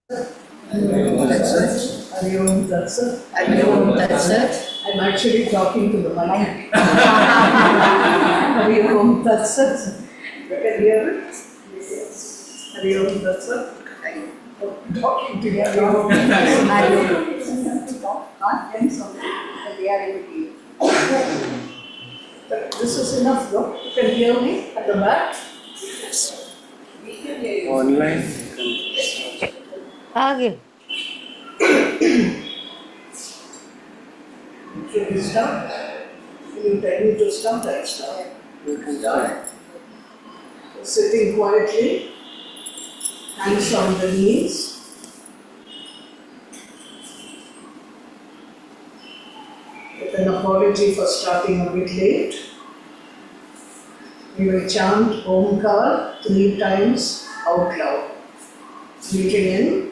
That's it. That's it. I'm actually talking to the mic. That's it. You can hear it? Yes. That's it. Talking together. This is enough, though. You can hear me at the back? Online. आगे Should we start? Can you tell me to start? I start. You can start. Sitting quietly, hands on the knees. With an apology for starting a bit late, we will chant Omkar 3 times out loud. Breathing in.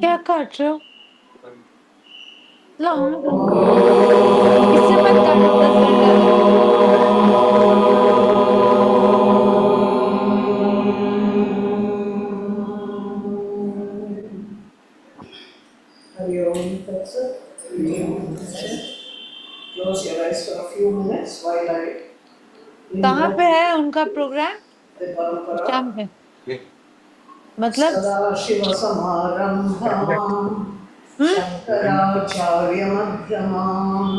क्या काट रहे हो? लाओ ना इससे मत काटो, बस बेटा। Hari Om Tat Sat. Close your eyes for a few minutes while I कहाँ पे है उनका प्रोग्राम? the Parampara. शाम पे मतलब सदाशिवसमारम्भाम् शङ्कराचार्यमध्यमाम्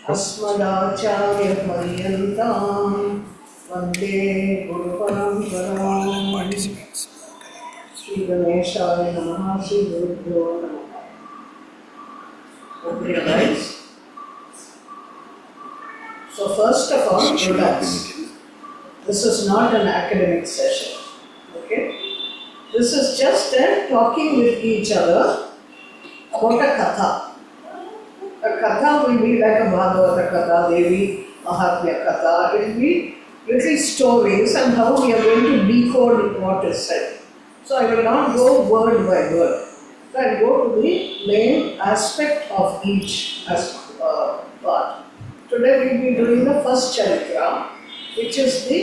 अस्मदाचार्यपर्यन्ताम् वन्दे गुरुपरम्पराम् श्रीगणेशाय नमः श्रीगुरुभ्यो नमः। Open your eyes. So first of all, relax. This is not an academic session. Okay? This is just a talking with each other about a katha. A katha will be like a Bhagavata katha, Devi, Mahatmiyam katha. It will be little stories and how we are going to decode what is said. So I will not go word by word. So I will go to the main aspect of each part. Today we will be doing the first charitra, which is the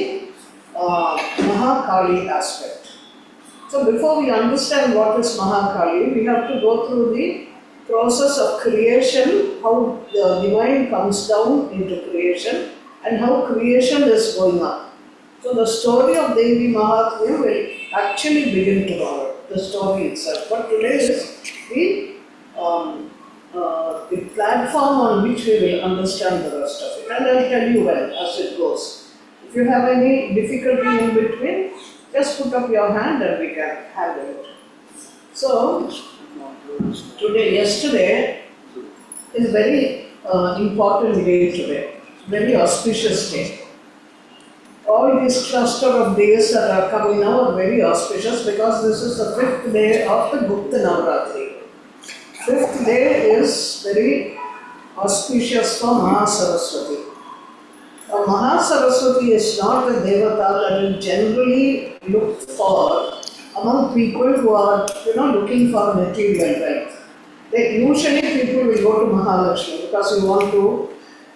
Mahakali aspect. So before we understand what is Mahakali, we have to go through the process of creation, how the divine comes down into creation and how creation is going up. So the story of Devi Mahatmiyam will actually begin tomorrow, the story itself. But today is the platform on which we will understand the rest of it. And I'll tell you when as it goes. If you have any difficulty in between, just put up your hand and we can handle it. So, yesterday is very important day today, very auspicious day. All this cluster of days that are coming now are very auspicious because this is the 5th day of the Gupta Navratri. 5th day is very auspicious for Mahasaraswati. Now, Mahasaraswati is not a devata that is generally looked for among people who are, looking for material wealth. Usually people will go to Mahalakshmi because you want to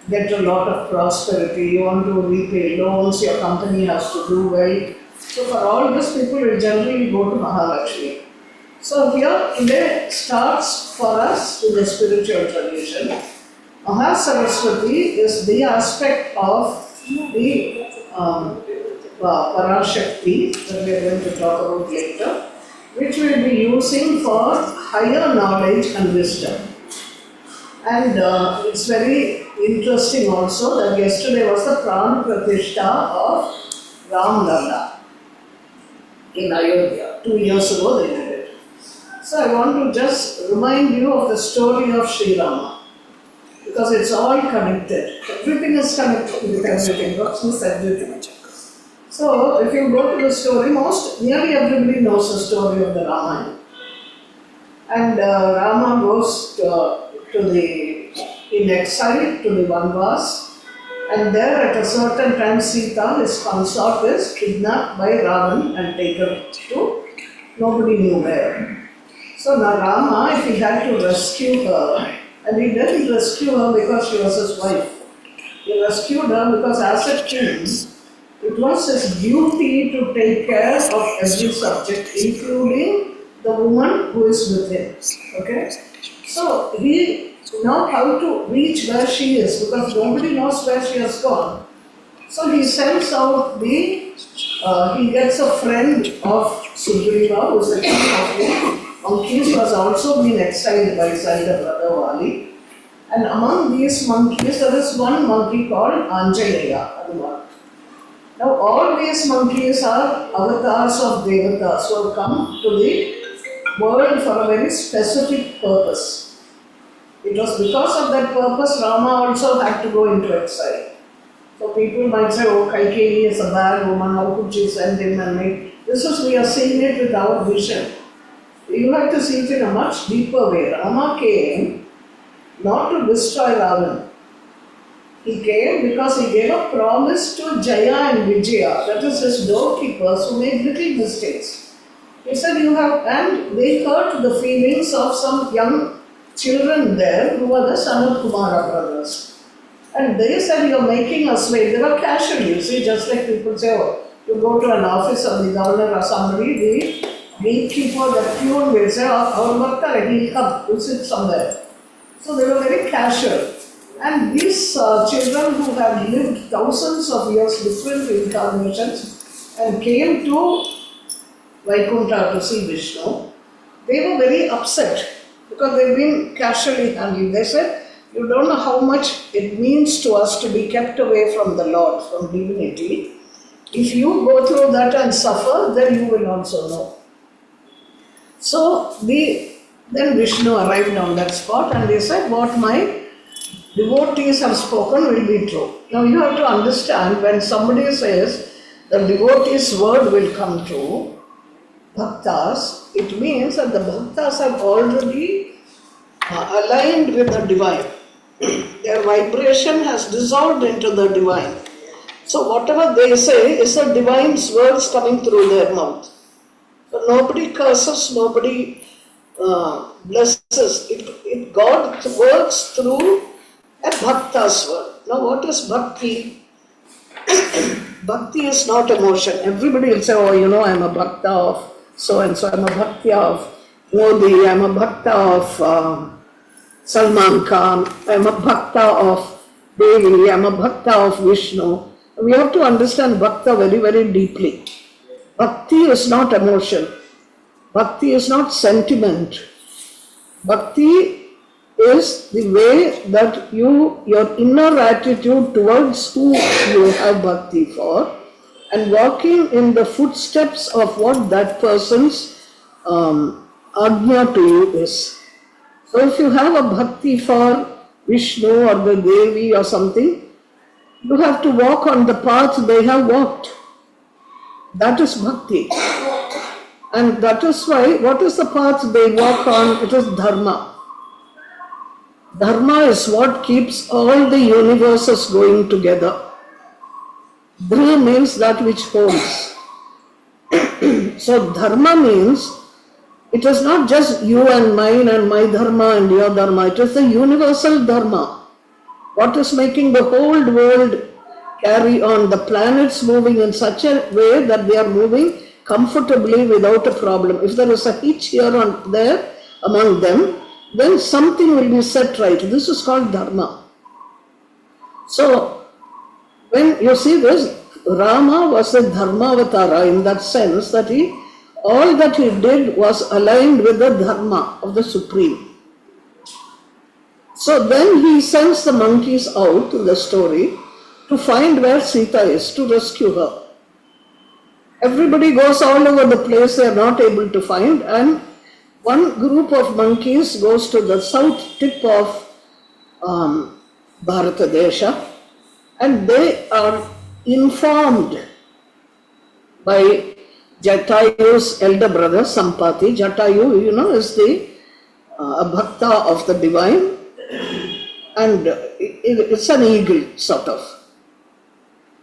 get a lot of prosperity, you want to repay loans, your company has to do well. So for all this, people will generally go to Mahalakshmi. So here today starts for us in the spiritual tradition. Mahasaraswati is the aspect of the Parashakti that we are going to talk about later, which we will be using for higher knowledge and wisdom. And it's very interesting also that yesterday was the Pran Pratishtha of Ram Lalla in Ayodhya. 2 years ago they did it. So I want to just remind you of the story of Sri Rama. Because it's all connected. Everything is connected with everything. God knows everything. So, if you go to the story, nearly everybody knows the story of the Ramayana. And Rama goes in exile to the Vanvas, and there at a certain time Sita, his consort, is kidnapped by Ravan and taken to nobody knew where. So now Rama, if he had to rescue her, and he didn't rescue her because she was his wife, he rescued her because as a king, it was his duty to take care of every subject, including the woman who is with him. Okay? So he know how to reach where she is because nobody knows where she has gone. So he sends out he gets a friend of Sugriva, who is the king of the monkeys, who has also been exiled by his elder brother Vali. And among these monkeys, there is one monkey called Anjaneya, Hanuman. Now all these monkeys are avatars of Devatas who have come to the world for a very specific purpose. It was because of that purpose Rama also had to go into exile. So people might say, oh, Kaikeyi is a bad woman, how could she send him and make... This is, we are seeing it with our vision. You have to see it in a much deeper way. Rama came not to destroy Ravan. He came because he gave a promise to Jaya and Vijaya, that is his doorkeepers who made little mistakes. He said, you have, and they hurt the feelings of some young children there who were the Sanat Kumara brothers. And they said, you are making us wait. They were casual, you see, just like people say, oh, you go to an office of the governor or somebody, the gatekeeper, the peon will say, our bhakta, he'll come, he'll sit somewhere. So they were very casual. And these children who have lived thousands of years, different incarnations, and came to Vaikuntha to see Vishnu, they were very upset because they've been casually handled. They said, you don't know how much it means to us to be kept away from the Lord, from divinity. If you go through that and suffer, then you will also know. So then Vishnu arrived on that spot and they said, what my devotees have spoken will be true. Now you have to understand, when somebody says the devotee's word will come true, bhaktas, it means that the bhaktas have already aligned with the divine. Their vibration has dissolved into the divine. So whatever they say is the divine's words coming through their mouth. So nobody curses, nobody blesses. God works through a bhakta's word. Now what is bhakti? Bhakti is not emotion. Everybody will say, oh, you know, I'm a bhakta of so and so, I'm a bhakta of Modi, I'm a bhakta of Salman Khan, I'm a bhakta of Devi, I'm a bhakta of Vishnu. We have to understand bhakta very, very deeply. Bhakti is not emotion. Bhakti is not sentiment. Bhakti is the way that your inner attitude towards who you have bhakti for, and walking in the footsteps of what that person's ajna to you is. So if you have a bhakti for Vishnu or the Devi or something, you have to walk on the path they have walked. That is bhakti. And that is why, what is the path they walk on? It is dharma. Dharma is what keeps all the universes going together. Dhru means that which holds. So dharma means it is not just you and mine and my dharma and your dharma. It is the universal dharma. What is making the whole world carry on, the planets moving in such a way that they are moving comfortably without a problem. If there is a hitch here or there among them, then something will be set right. This is called dharma. So, when you see this, Rama was a dharma avatara in that sense that all that he did was aligned with the dharma of the Supreme. So then he sends the monkeys out in the story to find where Sita is, to rescue her. Everybody goes all over the place, they are not able to find, and one group of monkeys goes to the south tip of Bharatadesha, and they are informed by Jatayu's elder brother Sampati. Jatayu, is the a bhakta of the divine, and it's an eagle sort of.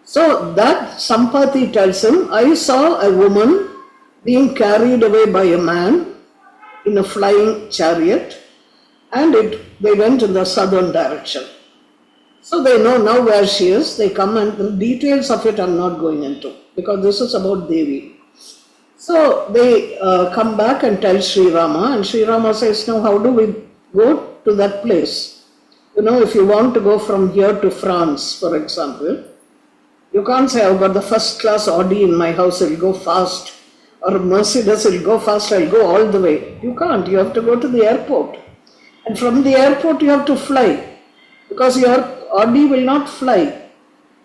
So that Sampati tells him, I saw a woman being carried away by a man in a flying chariot, and they went in the southern direction. So they know now where she is. They come, and the details of it I'm not going into because this is about Devi. So they come back and tell Sri Rama, and Sri Rama says, now how do we go to that place? You know, if you want to go from here to France, for example, you can't say, I've got the first class Audi in my house, it'll go fast. Or Mercedes, it'll go fast, I'll go all the way. You can't. You have to go to the airport. And from the airport, you have to fly. Because your Audi will not fly.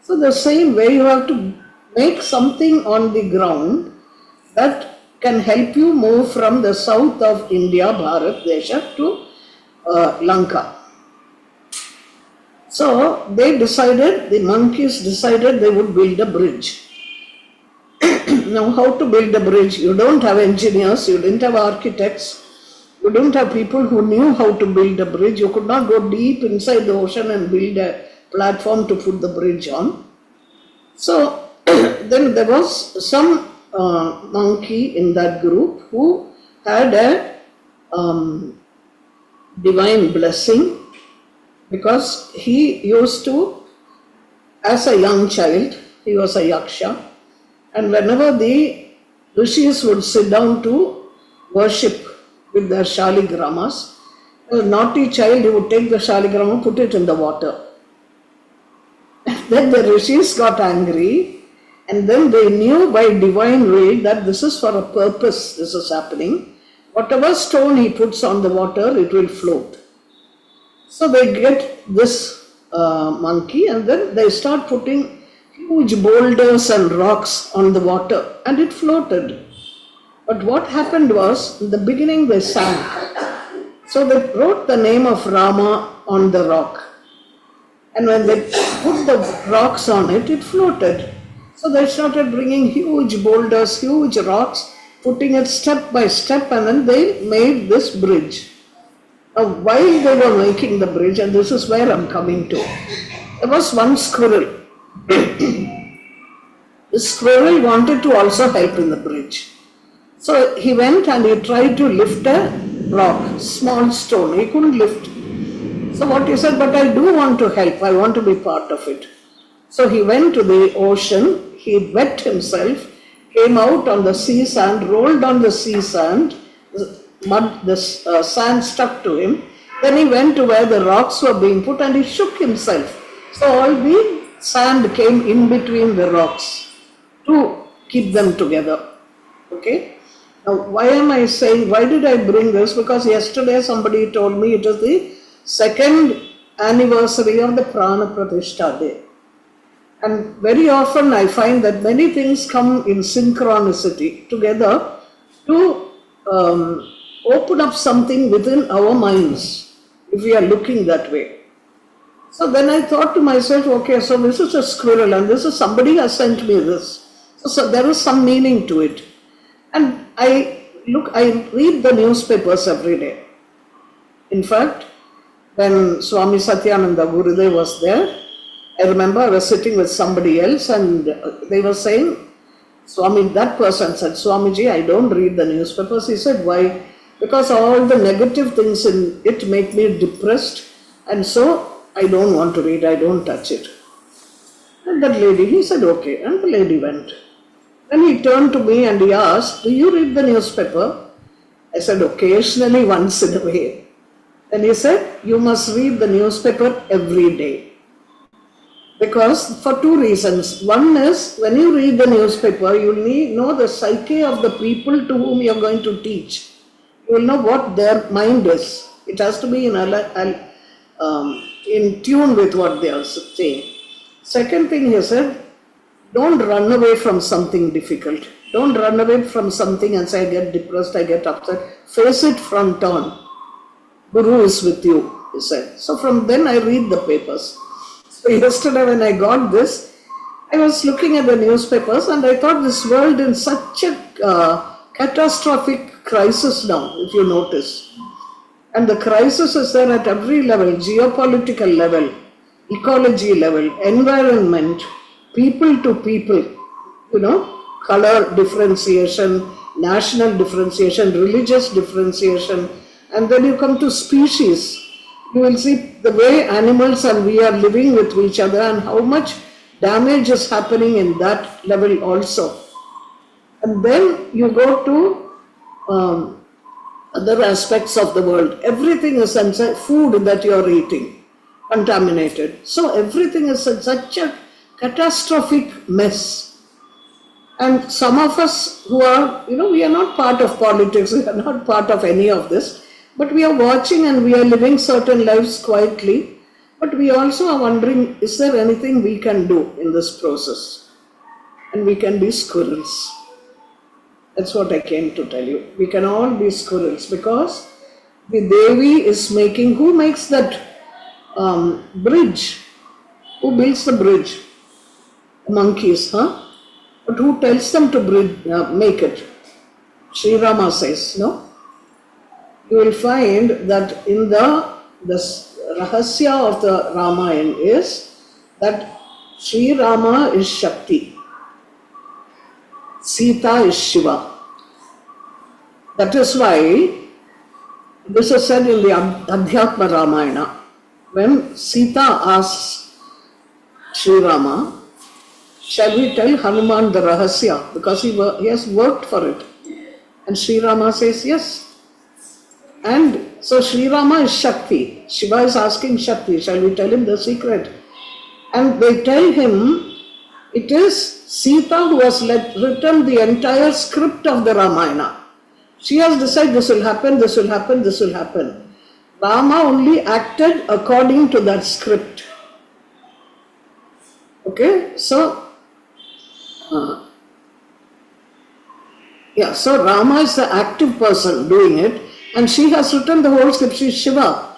So the same way, you have to make something on the ground that can help you move from the south of India, Bharat Desha, to Lanka. So they decided, the monkeys decided they would build a bridge. Now how to build a bridge? You don't have engineers, you didn't have architects, you don't have people who knew how to build a bridge. You could not go deep inside the ocean and build a platform to put the bridge on. So then there was some monkey in that group who had a divine blessing, because he used to, as a young child, he was a yaksha, and whenever the rishis would sit down to worship with their shaligramas, a naughty child, he would take the shaligrama, put it in the water. Then the rishis got angry, and then they knew by divine will that this is for a purpose, this is happening. Whatever stone he puts on the water, it will float. So they get this monkey, and then they start putting huge boulders and rocks on the water, and it floated. But what happened was, in the beginning they sank. So they wrote the name of Rama on the rock. And when they put the rocks on it, it floated. So they started bringing huge boulders, huge rocks, putting it step by step, and then they made this bridge. Now, while they were making the bridge, and this is where I'm coming to, there was one squirrel. The squirrel wanted to also help in the bridge. So he went and he tried to lift a rock, small stone. He couldn't lift. So what he said, but I do want to help. I want to be part of it. So he went to the ocean. He wet himself, came out on the sea sand, rolled on the sea sand. The sand stuck to him. Then he went to where the rocks were being put, and he shook himself. So all the sand came in between the rocks to keep them together. Okay? Now, why am I saying, why did I bring this? Because yesterday somebody told me it is the second anniversary of the Prana Pratishtha Day. And very often I find that many things come in synchronicity together to open up something within our minds, if we are looking that way. So then I thought to myself, okay, so this is a squirrel, and this is somebody has sent me this. So there is some meaning to it. And I read the newspapers every day. In fact, when Swami Satyananda Gurudev was there, I remember I was sitting with somebody else, and they were saying, Swami, that person said, Swamiji, I don't read the newspapers. He said, why? Because all the negative things in it make me depressed, and so I don't want to read, I don't touch it. And that lady, he said, okay, and the lady went. Then he turned to me and he asked, do you read the newspaper? I said, occasionally, once in a way. Then he said, you must read the newspaper every day. Because for two reasons. One is, when you read the newspaper, you know the psyche of the people to whom you are going to teach. You will know what their mind is. It has to be in tune with what they are saying. Second thing he said, don't run away from something difficult. Don't run away from something and say, I get depressed, I get upset. Face it front on. Guru is with you, he said. So from then I read the papers. So yesterday when I got this, I was looking at the newspapers and I thought this world in such a catastrophic crisis now, if you notice. And the crisis is there at every level, geopolitical level, ecology level, environment, people to people, color differentiation, national differentiation, religious differentiation, and then you come to species. You will see the way animals and we are living with each other and how much damage is happening in that level also. And then you go to other aspects of the world. Everything is inside food that you are eating, contaminated. So everything is in such a catastrophic mess. And some of us who are, we are not part of politics, we are not part of any of this, but we are watching and we are living certain lives quietly. But we also are wondering, is there anything we can do in this process? And we can be squirrels. That's what I came to tell you. We can all be squirrels because the Devi is making, who makes that bridge? Who builds the bridge? The monkeys, huh? But who tells them to make it? Sri Rama says, no? You will find that in the Rahasya of the Ramayana is that Sri Rama is Shakti. Sita is Shiva. That is why this is said in the Adhyatma Ramayana. When Sita asks Sri Rama, shall we tell Hanuman the Rahasya? Because he has worked for it. And Sri Rama says yes. And so Sri Rama is Shakti. Shiva is asking Shakti, shall we tell him the secret? And they tell him, it is Sita who has written the entire script of the Ramayana. She has decided this will happen, this will happen, this will happen. Rama only acted according to that script. Okay, so so Rama is the active person doing it, and she has written the whole script. She is Shiva.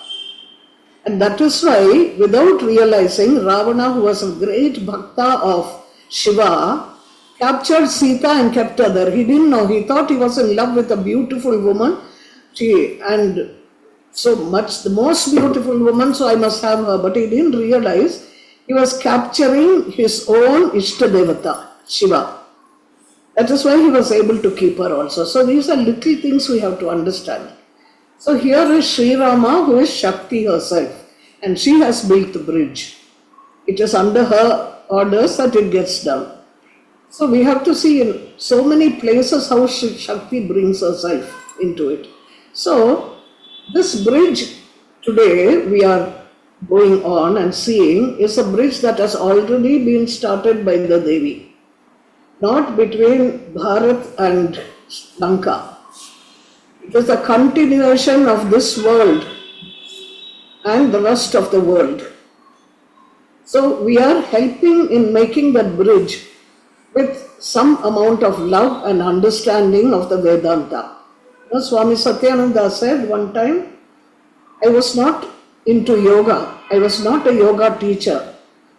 And that is why, without realizing, Ravana, who was a great bhakta of Shiva, captured Sita and kept her there. He didn't know. He thought he was in love with a beautiful woman. And so much, the most beautiful woman, so I must have her. But he didn't realize he was capturing his own Ishtadevata, Shiva. That is why he was able to keep her also. So these are little things we have to understand. So here is Sri Rama, who is Shakti herself, and she has built the bridge. It is under her orders that it gets done. So we have to see in so many places how Shakti brings herself into it. So this bridge today we are going on and seeing is a bridge that has already been started by the Devi. Not between Bharat and Lanka. It is a continuation of this world and the rest of the world. So we are helping in making that bridge with some amount of love and understanding of the Vedanta. Swami Satyananda said one time, I was not into yoga. I was not a yoga teacher.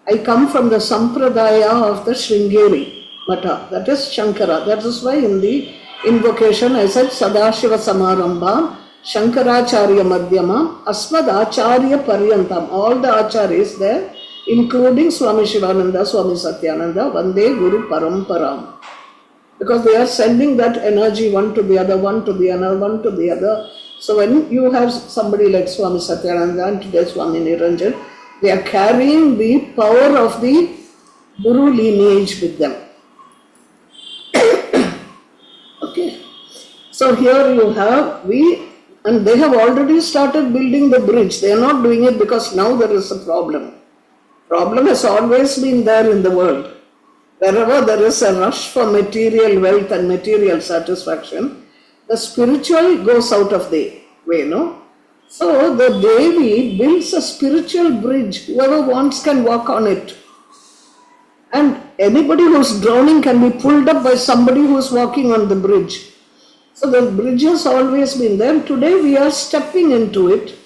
I come from the Sampradaya of the Sringeri Mata, that is Shankara. That is why in the invocation I said Sadashiva Samarambha, Shankaracharya Madhyama, Asmad Acharya Paryantam. All the Acharyas there, including Swami Shivananda, Swami Satyananda, Vande Guru Paramparam. Because they are sending that energy one to the other, one to the other, one to the other. So when you have somebody like Swami Satyananda and today Swami Niranjan, they are carrying the power of the Guru lineage with them. Okay. So here you have, and they have already started building the bridge. They are not doing it because now there is a problem. Problem has always been there in the world. Wherever there is a rush for material wealth and material satisfaction, the spiritual goes out of the way, no? So the Devi builds a spiritual bridge. Whoever wants can walk on it. And anybody who is drowning can be pulled up by somebody who is walking on the bridge. So the bridge has always been there. Today we are stepping into it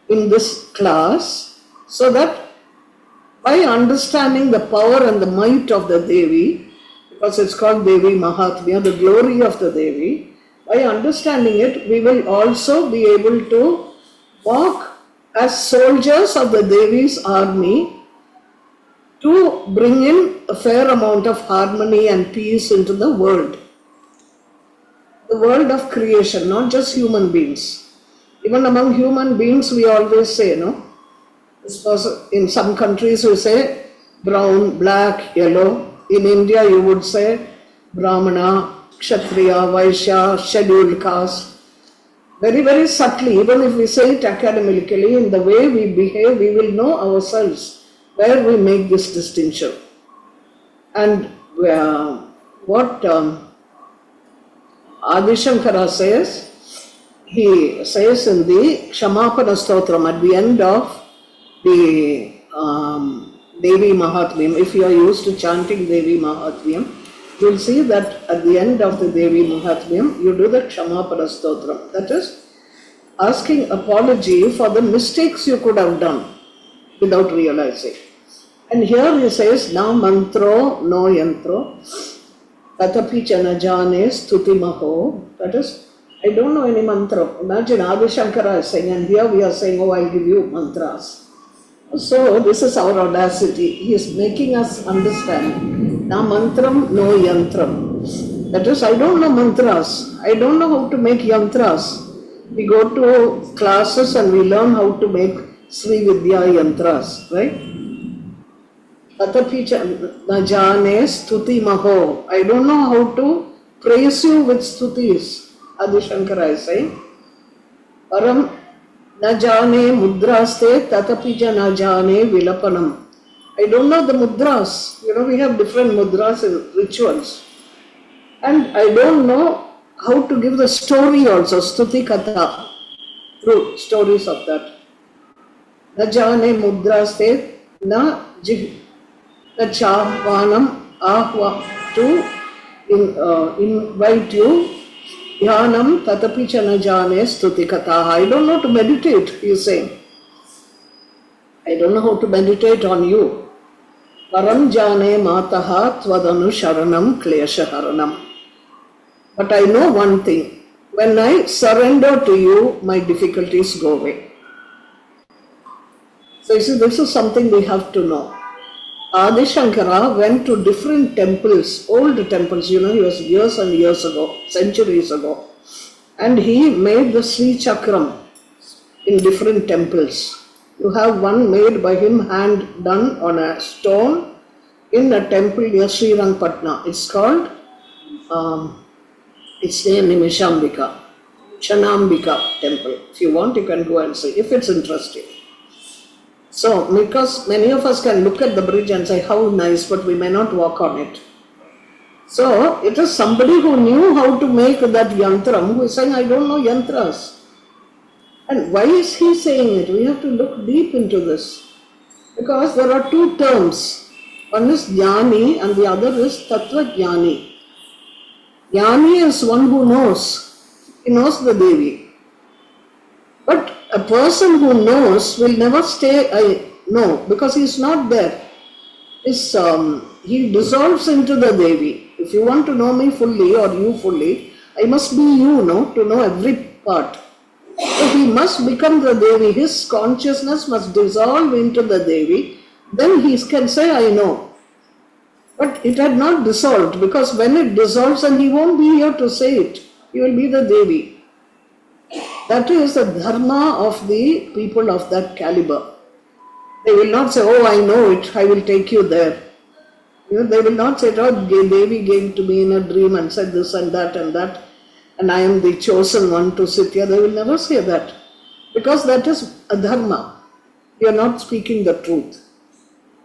in this class so that by understanding the power and the might of the Devi, because it's called Devi Mahatmiyam, the glory of the Devi, By understanding it, we will also be able to walk as soldiers of the Devi's army to bring in a fair amount of harmony and peace into the world. The world of creation, not just human beings. Even among human beings, we always say, no? In some countries, we say brown, black, yellow. In India, you would say Brahmana, Kshatriya, Vaishya, scheduled caste. Very, very subtly, even if we say it academically, in the way we behave, we will know ourselves where we make this distinction. And what Adi Shankara says, he says in the Kshamapana Stotram at the end of the Devi Mahatmiyam, if you are used to chanting Devi Mahatmiyam, you will see that at the end of the Devi Mahatmiyam, you do the Kshamapana Stotram. That is, asking apology for the mistakes you could have done without realizing. And here he says, na mantro no yantro, tatapi cha na jane stuti maho. That is, I don't know any mantra. Imagine Adi Shankara is saying, and here we are saying, oh, I'll give you mantras. So this is our audacity. He is making us understand. Na mantram no yantram. That is, I don't know mantras. I don't know how to make yantras. We go to classes and we learn how to make Sri Vidya yantras, right? Tatapi cha na jane stuti maho. I don't know how to praise you with stutis. Adi Shankara is saying. Param na jane mudraste tatapi cha na jane vilapanam. I don't know the mudras. You know, we have different mudras in rituals. And I don't know how to give the story also, stuti katha, through stories of that. Na jane mudraste na chahvanam ahva to invite you. Dhyanam tatapi cha na jane stuti katha. I don't know to meditate, he is saying. I don't know how to meditate on you. Param jane mataha tvadanu sharanam klesha haranam. But I know one thing. When I surrender to you, my difficulties go away. So you see, this is something we have to know. Adi Shankara went to different temples, old temples, you know, he was years and years ago, centuries ago. And he made the Sri Chakram in different temples. You have one made by him, hand done on a stone in a temple near Srirangpatna. It's called, it's near Nimishambika, Chanambika temple. If you want, you can go and see, if it's interesting. So, because many of us can look at the bridge and say, how nice, but we may not walk on it. So, it is somebody who knew how to make that yantram who is saying, I don't know yantras. And why is he saying it? We have to look deep into this. Because there are two terms. One is jnani and the other is tattva jnani. Jnani is one who knows. He knows the Devi. But a person who knows will never say, I know, because he is not there. He dissolves into the Devi. If you want to know me fully or you fully, I must be you, no, to know every part. So he must become the Devi. His consciousness must dissolve into the Devi. Then he can say, I know. But it had not dissolved, because when it dissolves, and he won't be here to say it, he will be the Devi. That is the dharma of the people of that caliber. They will not say, oh, I know it, I will take you there. You know, they will not say, oh, Devi came to me in a dream and said this and that, and I am the chosen one to sit here. They will never say that. Because that is a dharma. You are not speaking the truth.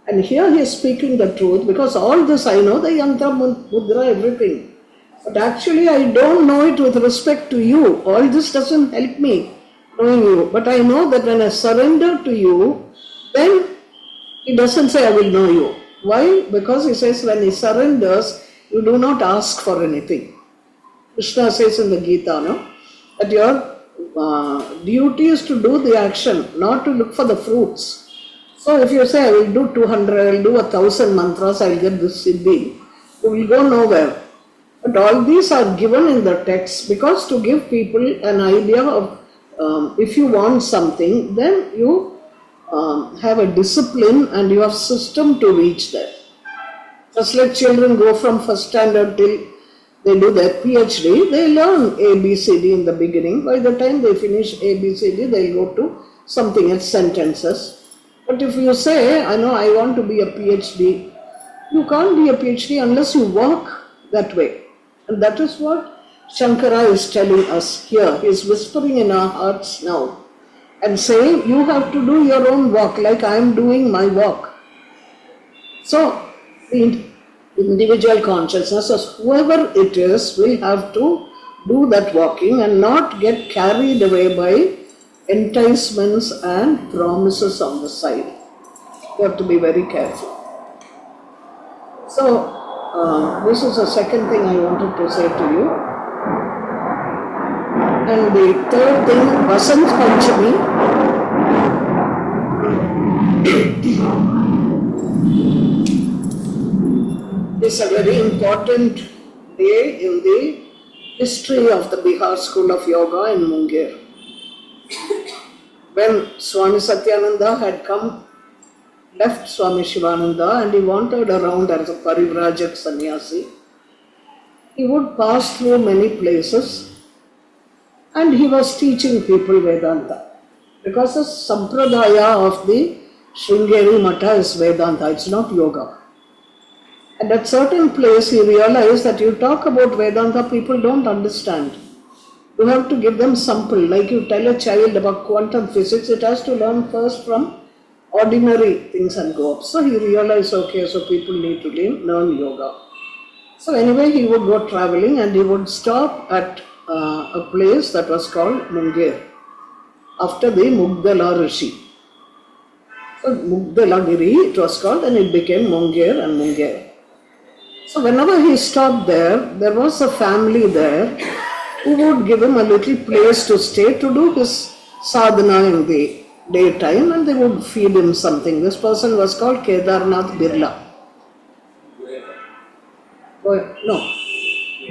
And here he is speaking the truth, because all this I know, the yantra, mudra, everything. But actually I don't know it with respect to you. All this doesn't help me knowing you. But I know that when I surrender to you, then he doesn't say I will know you. Why? Because he says when he surrenders, you do not ask for anything. Krishna says in the Gita, no, that your duty is to do the action, not to look for the fruits. So if you say I will do 200, I will do 1,000 mantras, I will get this siddhi, you will go nowhere. But all these are given in the text because to give people an idea of if you want something, then you have a discipline and you have system to reach there. Just like children go from first standard till they do their PhD, they learn A, B, C, D in the beginning. By the time they finish A, B, C, D, they'll go to something else, sentences. But if you say, I know I want to be a PhD, you can't be a PhD unless you work that way. And that is what Shankara is telling us here. He is whispering in our hearts now and saying, you have to do your own work like I am doing my work. So, the individual consciousness, as whoever it is, will have to do that walking and not get carried away by enticements and promises on the side. You have to be very careful. So, this is the second thing I wanted to say to you. And the third thing, Vasant Panchami. Is a very important day in the history of the Bihar School of Yoga in Munger. When Swami Satyananda had left Swami Shivananda and he wandered around as a Parivrajak sannyasi, he would pass through many places and he was teaching people Vedanta. Because the sampradaya of the Sringeri Mata is Vedanta, it's not yoga. And at certain place he realized that you talk about Vedanta, people don't understand. You have to give them sample, like you tell a child about quantum physics, it has to learn first from ordinary things and go up. So he realized, okay, so people need to learn yoga. So anyway, he would go traveling and he would stop at a place that was called Munger, after the Mugdala Rishi. So Mugdalagiri it was called, and it became Munger and Munger. So whenever he stopped there was a family there who would give him a little place to stay to do his sadhana in the daytime, and they would feed him something. This person was called Kedarnath Birla.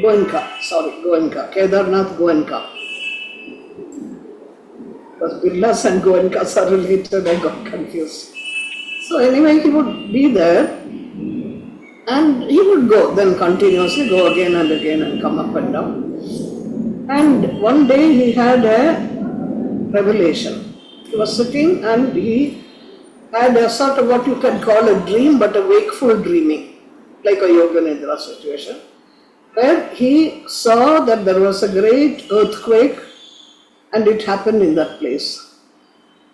Goenka. Kedarnath Goenka. Because Birlas and Goenkas are related, I got confused. So anyway, he would be there and he would go, then continuously go again and again and come up and down. And one day he had a revelation. He was sitting and he had a sort of what you can call a dream, but a wakeful dreaming, like a Yoga Nidra situation, where he saw that there was a great earthquake and it happened in that place.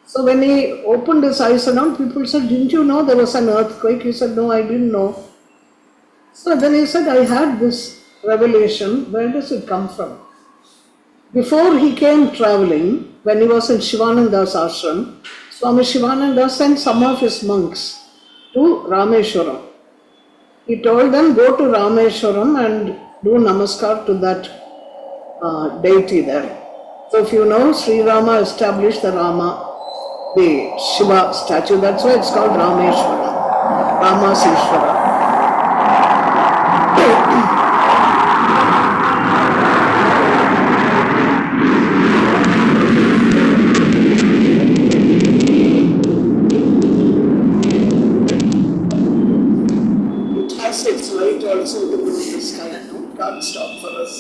So when he opened his eyes around, people said, didn't you know there was an earthquake? He said, no, I didn't know. So then he said, I had this revelation, where does it come from? Before he came traveling, when he was in Shivananda's ashram, Swami Shivananda sent some of his monks to Rameshwaram. He told them, go to Rameshwaram and do namaskar to that deity there. So if you know, Sri Rama established the Shiva statue, that's why it's called Rameshwaram, Rama's Ishvara. Also to this kind, can't stop for us.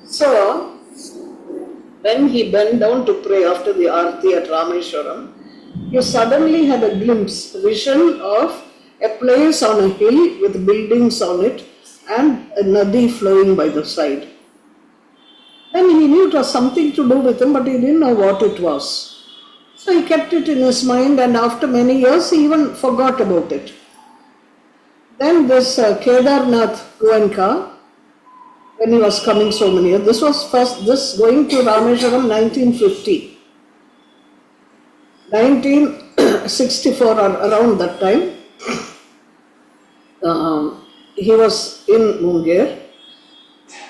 So, when he bent down to pray after the Aarti at Rameshwaram, he suddenly had a glimpse, a vision of a place on a hill with buildings on it and a nadi flowing by the side. Then he knew it was something to do with him, but he didn't know what it was. So he kept it in his mind, and after many years he even forgot about it. Then this Kedarnath Goenka, when he was coming so many years, this going to Rameshwaram 1950. 1964 or around that time, he was in Munger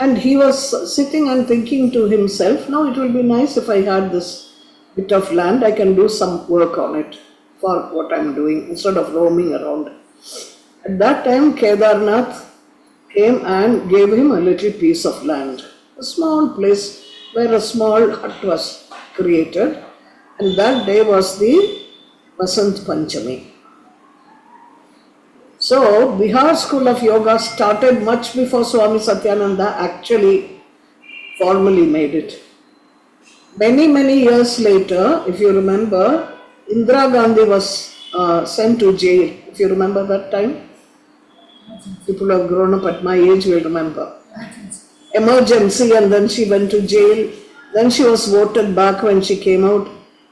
and he was sitting and thinking to himself, now it will be nice if I had this bit of land, I can do some work on it for what I am doing instead of roaming around. At that time, Kedarnath came and gave him a little piece of land, a small place where a small hut was created, and that day was the Vasant Panchami. So, Bihar School of Yoga started much before Swami Satyananda actually formally made it. Many years later, if you remember, Indira Gandhi was sent to jail. If you remember that time, people who have grown up at my age will remember. Emergency, and then she went to jail. Then she was voted back when she came out.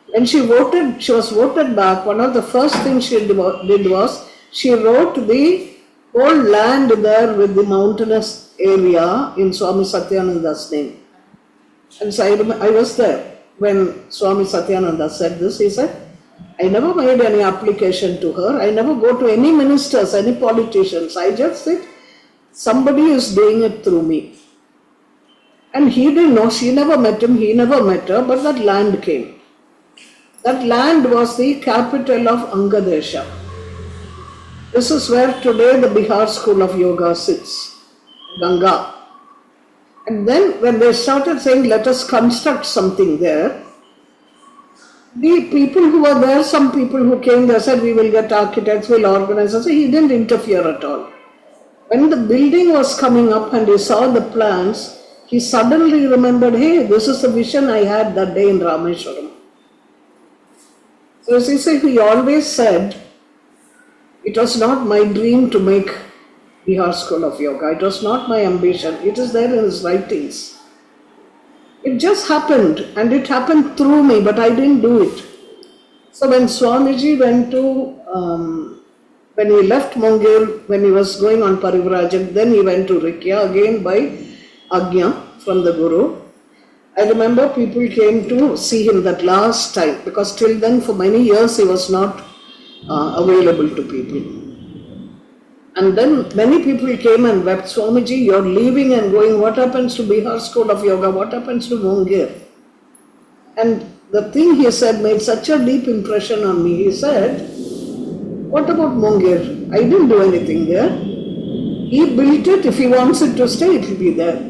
When she was voted back. One of the first things she did was she wrote the whole land there with the mountainous area in Swami Satyananda's name. And so I was there when Swami Satyananda said this. He said, I never made any application to her. I never go to any ministers, any politicians. I just said, somebody is doing it through me. And he didn't know, she never met him, he never met her, but that land came. That land was the capital of Angadesha. This is where today the Bihar School of Yoga sits, Ganga. And then when they started saying, let us construct something there, the people who were there, some people who came there said, we will get architects, we'll organize. So he didn't interfere at all. When the building was coming up and he saw the plans, he suddenly remembered, hey, this is the vision I had that day in Rameshwaram. So as he said, he always said, it was not my dream to make Bihar School of Yoga. It was not my ambition. It is there in his writings. It just happened, and it happened through me, but I didn't do it. So when Swamiji went to, when he left Munger, when he was going on Parivrajak, then he went to Rikya again by Agnya from the Guru. I remember people came to see him that last time, because till then for many years he was not available to people. And then many people came and wept, Swamiji, you're leaving and going, what happens to Bihar School of Yoga, what happens to Munger? And the thing he said made such a deep impression on me. He said, what about Munger? I didn't do anything there. He built it, if he wants it to stay, it will be there.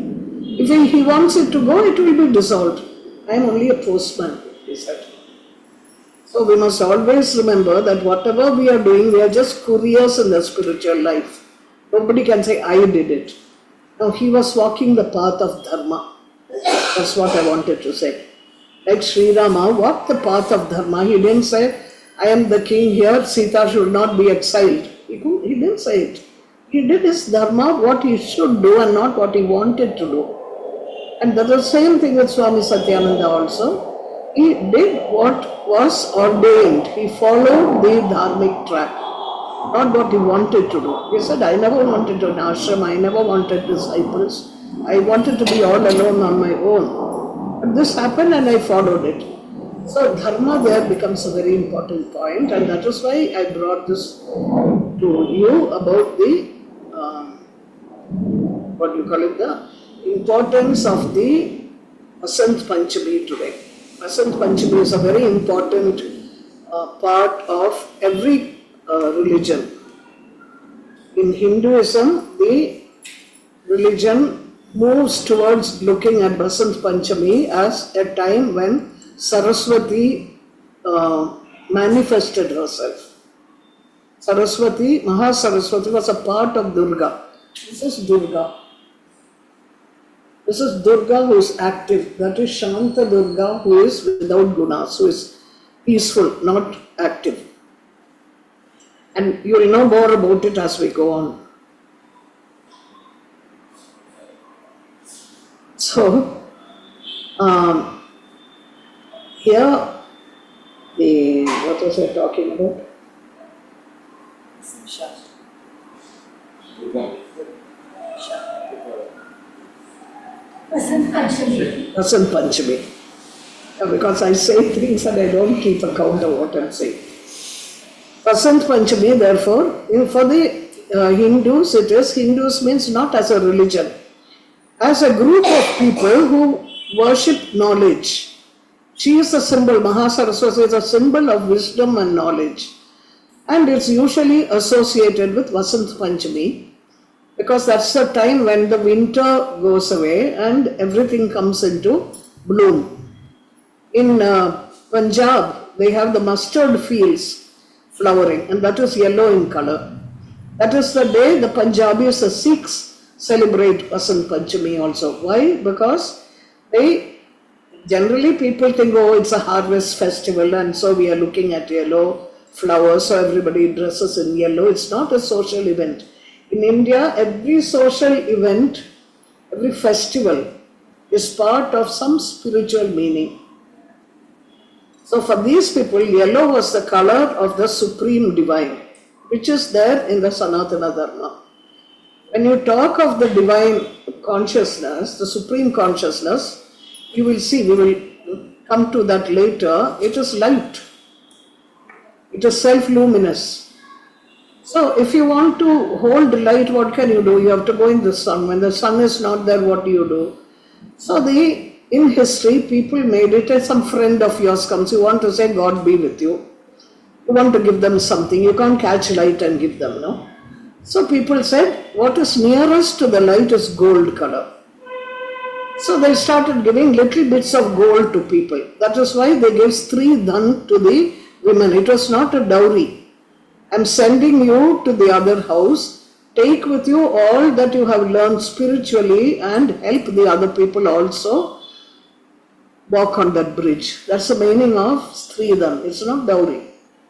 If he wants it to go, it will be dissolved. I am only a postman, he said. So we must always remember that whatever we are doing, we are just couriers in the spiritual life. Nobody can say, I did it. Now he was walking the path of Dharma. That's what I wanted to say. Like Sri Rama walked the path of Dharma. He didn't say, I am the king here, Sita should not be exiled. He didn't say it. He did his Dharma, what he should do and not what he wanted to do. And that's the same thing with Swami Satyananda also. He did what was ordained. He followed the dharmic track, not what he wanted to do. He said, I never wanted an ashram, I never wanted disciples. I wanted to be all alone on my own. But this happened and I followed it. So dharma there becomes a very important point, and that is why I brought this to you about the, the importance of the Vasant Panchami today. Vasant Panchami is a very important part of every religion. In Hinduism, the religion moves towards looking at Vasant Panchami as a time when Saraswati manifested herself. Saraswati, Mahasaraswati was a part of Durga. This is Durga. This is Durga who is active. That is Shanta Durga who is without gunas, who is peaceful, not active. And you will know more about it as we go on. So, here, what was I talking about? Vasant Panchami. Because I say things and I don't keep account of what I'm saying. Vasant Panchami, therefore, for the Hindus, Hindus means not as a religion, as a group of people who worship knowledge. She is a symbol, Mahasaraswati is a symbol of wisdom and knowledge. And it's usually associated with Vasant Panchami. because that's the time when the winter goes away and everything comes into bloom. In Punjab, they have the mustard fields flowering, and that is yellow in color. That is the day the Punjabis, the Sikhs, celebrate Vasant Panchami also. Why? Because generally people think, oh, it's a harvest festival, and so we are looking at yellow flowers, so everybody dresses in yellow. It's not a social event. In India, every social event, every festival is part of some spiritual meaning. So for these people, yellow was the color of the supreme divine, which is there in the Sanatana Dharma. When you talk of the divine consciousness, the supreme consciousness, you will see, we will come to that later, it is light. It is self-luminous. So if you want to hold light, what can you do? You have to go in the sun. When the sun is not there, what do you do? So in history, people made it as some friend of yours comes. You want to say, God be with you. You want to give them something. You can't catch light and give them, no? So people said, what is nearest to the light is gold color. So they started giving little bits of gold to people. That is why they gave Stri Dhan to the women. It was not a dowry. I'm sending you to the other house. Take with you all that you have learned spiritually and help the other people also walk on that bridge. That's the meaning of Stri Dhan. It's not dowry.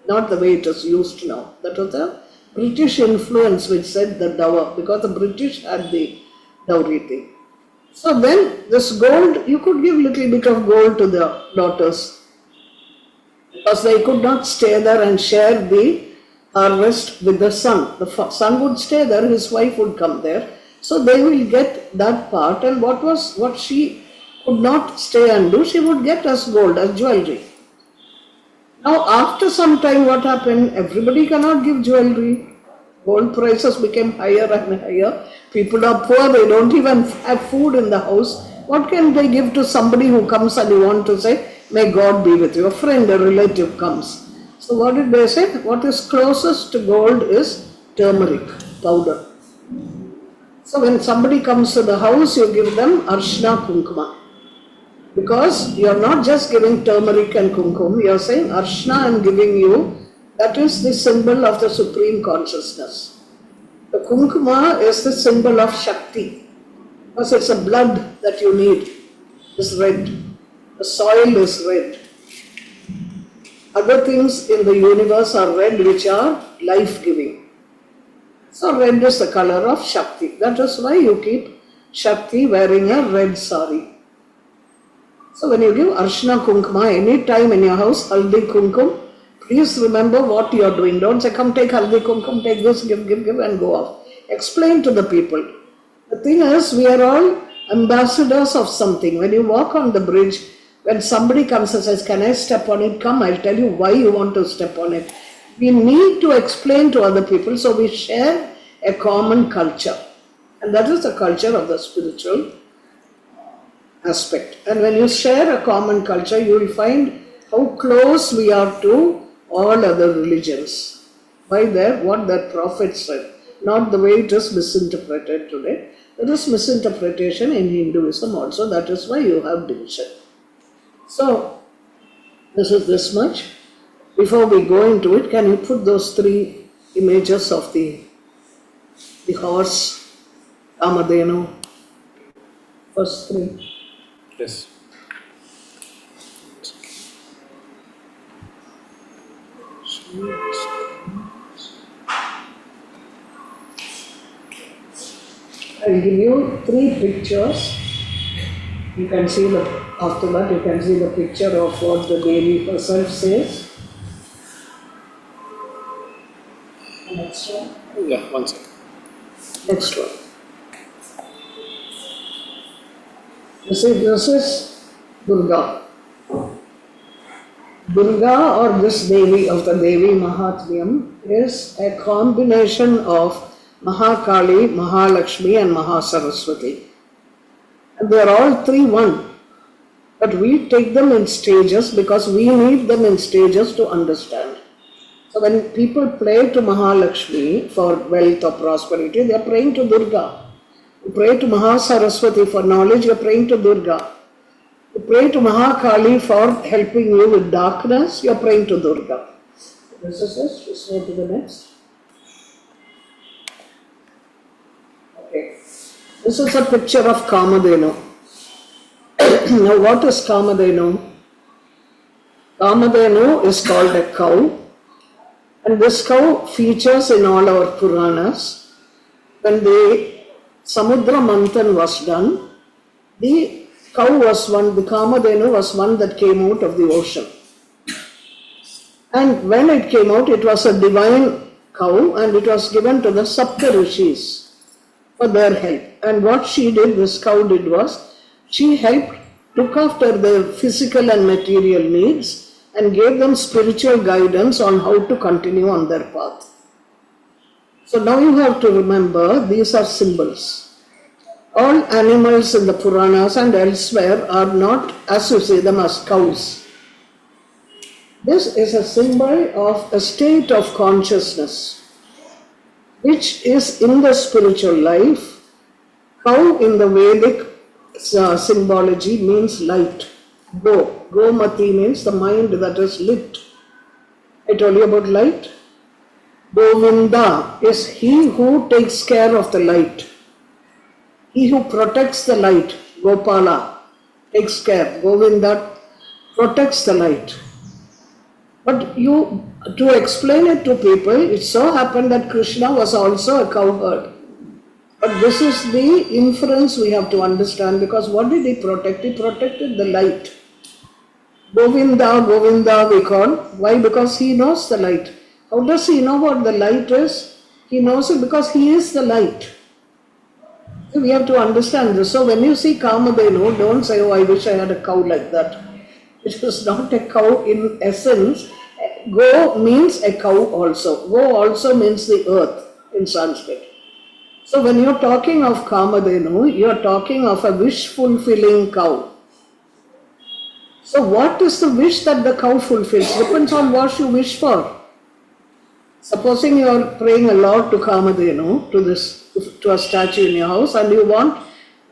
Not the way it is used now. That was the British influence which said the dower, because the British had the dowry thing. So then this gold, you could give little bit of gold to the daughters, because they could not stay there and share the harvest with the son. The son would stay there, his wife would come there. So they will get that part, and what she could not stay and do, she would get as gold, as jewelry. Now after some time what happened? Everybody cannot give jewelry. Gold prices became higher and higher. People are poor, they don't even have food in the house. What can they give to somebody who comes and you want to say, may God be with you? A friend, a relative comes. So what did they say? What is closest to gold is turmeric powder. So when somebody comes to the house, you give them arshna kunkuma. Because you are not just giving turmeric and kumkum, you are saying arshna I am giving you. That is the symbol of the supreme consciousness. The kunkuma is the symbol of Shakti, because it's a blood that you need. It's red. The soil is red. Other things in the universe are red, which are life-giving. So red is the color of Shakti. That is why you keep Shakti wearing a red sari. So when you give arshna kunkuma any time in your house, haldi kumkum, please remember what you are doing. Don't say, come take haldi kumkum, take this, give and go off. Explain to the people. The thing is, we are all ambassadors of something. When you walk on the bridge, when somebody comes and says, can I step on it? Come, I'll tell you why you want to step on it. We need to explain to other people, so we share a common culture. And that is the culture of the spiritual aspect. And when you share a common culture, you will find how close we are to all other religions. By that, what that prophet said, not the way it is misinterpreted today. There is misinterpretation in Hinduism also. That is why you have division. So, this is this much. Before we go into it, can you put those three images of the horse, Kamadhenu, first three? Yes. I'll give you three pictures. You can see after that you can see the picture of what the Devi herself says. Next one. Yeah, one second. Next one. This is Durga. Durga, or this Devi of the Devi Mahatmiyam, is a combination of Mahakali, Mahalakshmi and Mahasaraswati. And they are all three one. But we take them in stages because we need them in stages to understand. So when people pray to Mahalakshmi for wealth or prosperity, they are praying to Durga. You pray to Mahasaraswati for knowledge, you are praying to Durga. You pray to Mahakali for helping you with darkness, you are praying to Durga. This is it. Let's go to the next. Okay. This is a picture of Kamadhenu. Now what is Kamadhenu? Kamadhenu is called a cow. And this cow features in all our Puranas. When the Samudra Manthan was done, the cow was one, the Kamadhenu was one that came out of the ocean. And when it came out, it was a divine cow and it was given to the Sapta Rishis for their help. And what she did, this cow did was, she helped, took after their physical and material needs and gave them spiritual guidance on how to continue on their path. So now you have to remember, these are symbols. All animals in the Puranas and elsewhere are not as you see them as cows. This is a symbol of a state of consciousness, which is in the spiritual life. Cow in the Vedic symbology means light. Gomati means the mind that is lit. I told you about light. Govinda is he who takes care of the light. He who protects the light. Gopala takes care. Govinda protects the light. But to explain it to people, it so happened that Krishna was also a cowherd. But this is the inference we have to understand, because what did he protect? He protected the light. Govinda, Govinda we call. Why? Because he knows the light. How does he know what the light is? He knows it because he is the light. So we have to understand this. So when you see Kamadhenu, don't say, oh, I wish I had a cow like that. It is not a cow in essence. Go means a cow also. Go also means the earth in Sanskrit. So when you're talking of Kamadhenu, you're talking of a wish-fulfilling cow. So what is the wish that the cow fulfills? Depends on what you wish for. Supposing you are praying a lot to Kamadhenu, to a statue in your house, and you want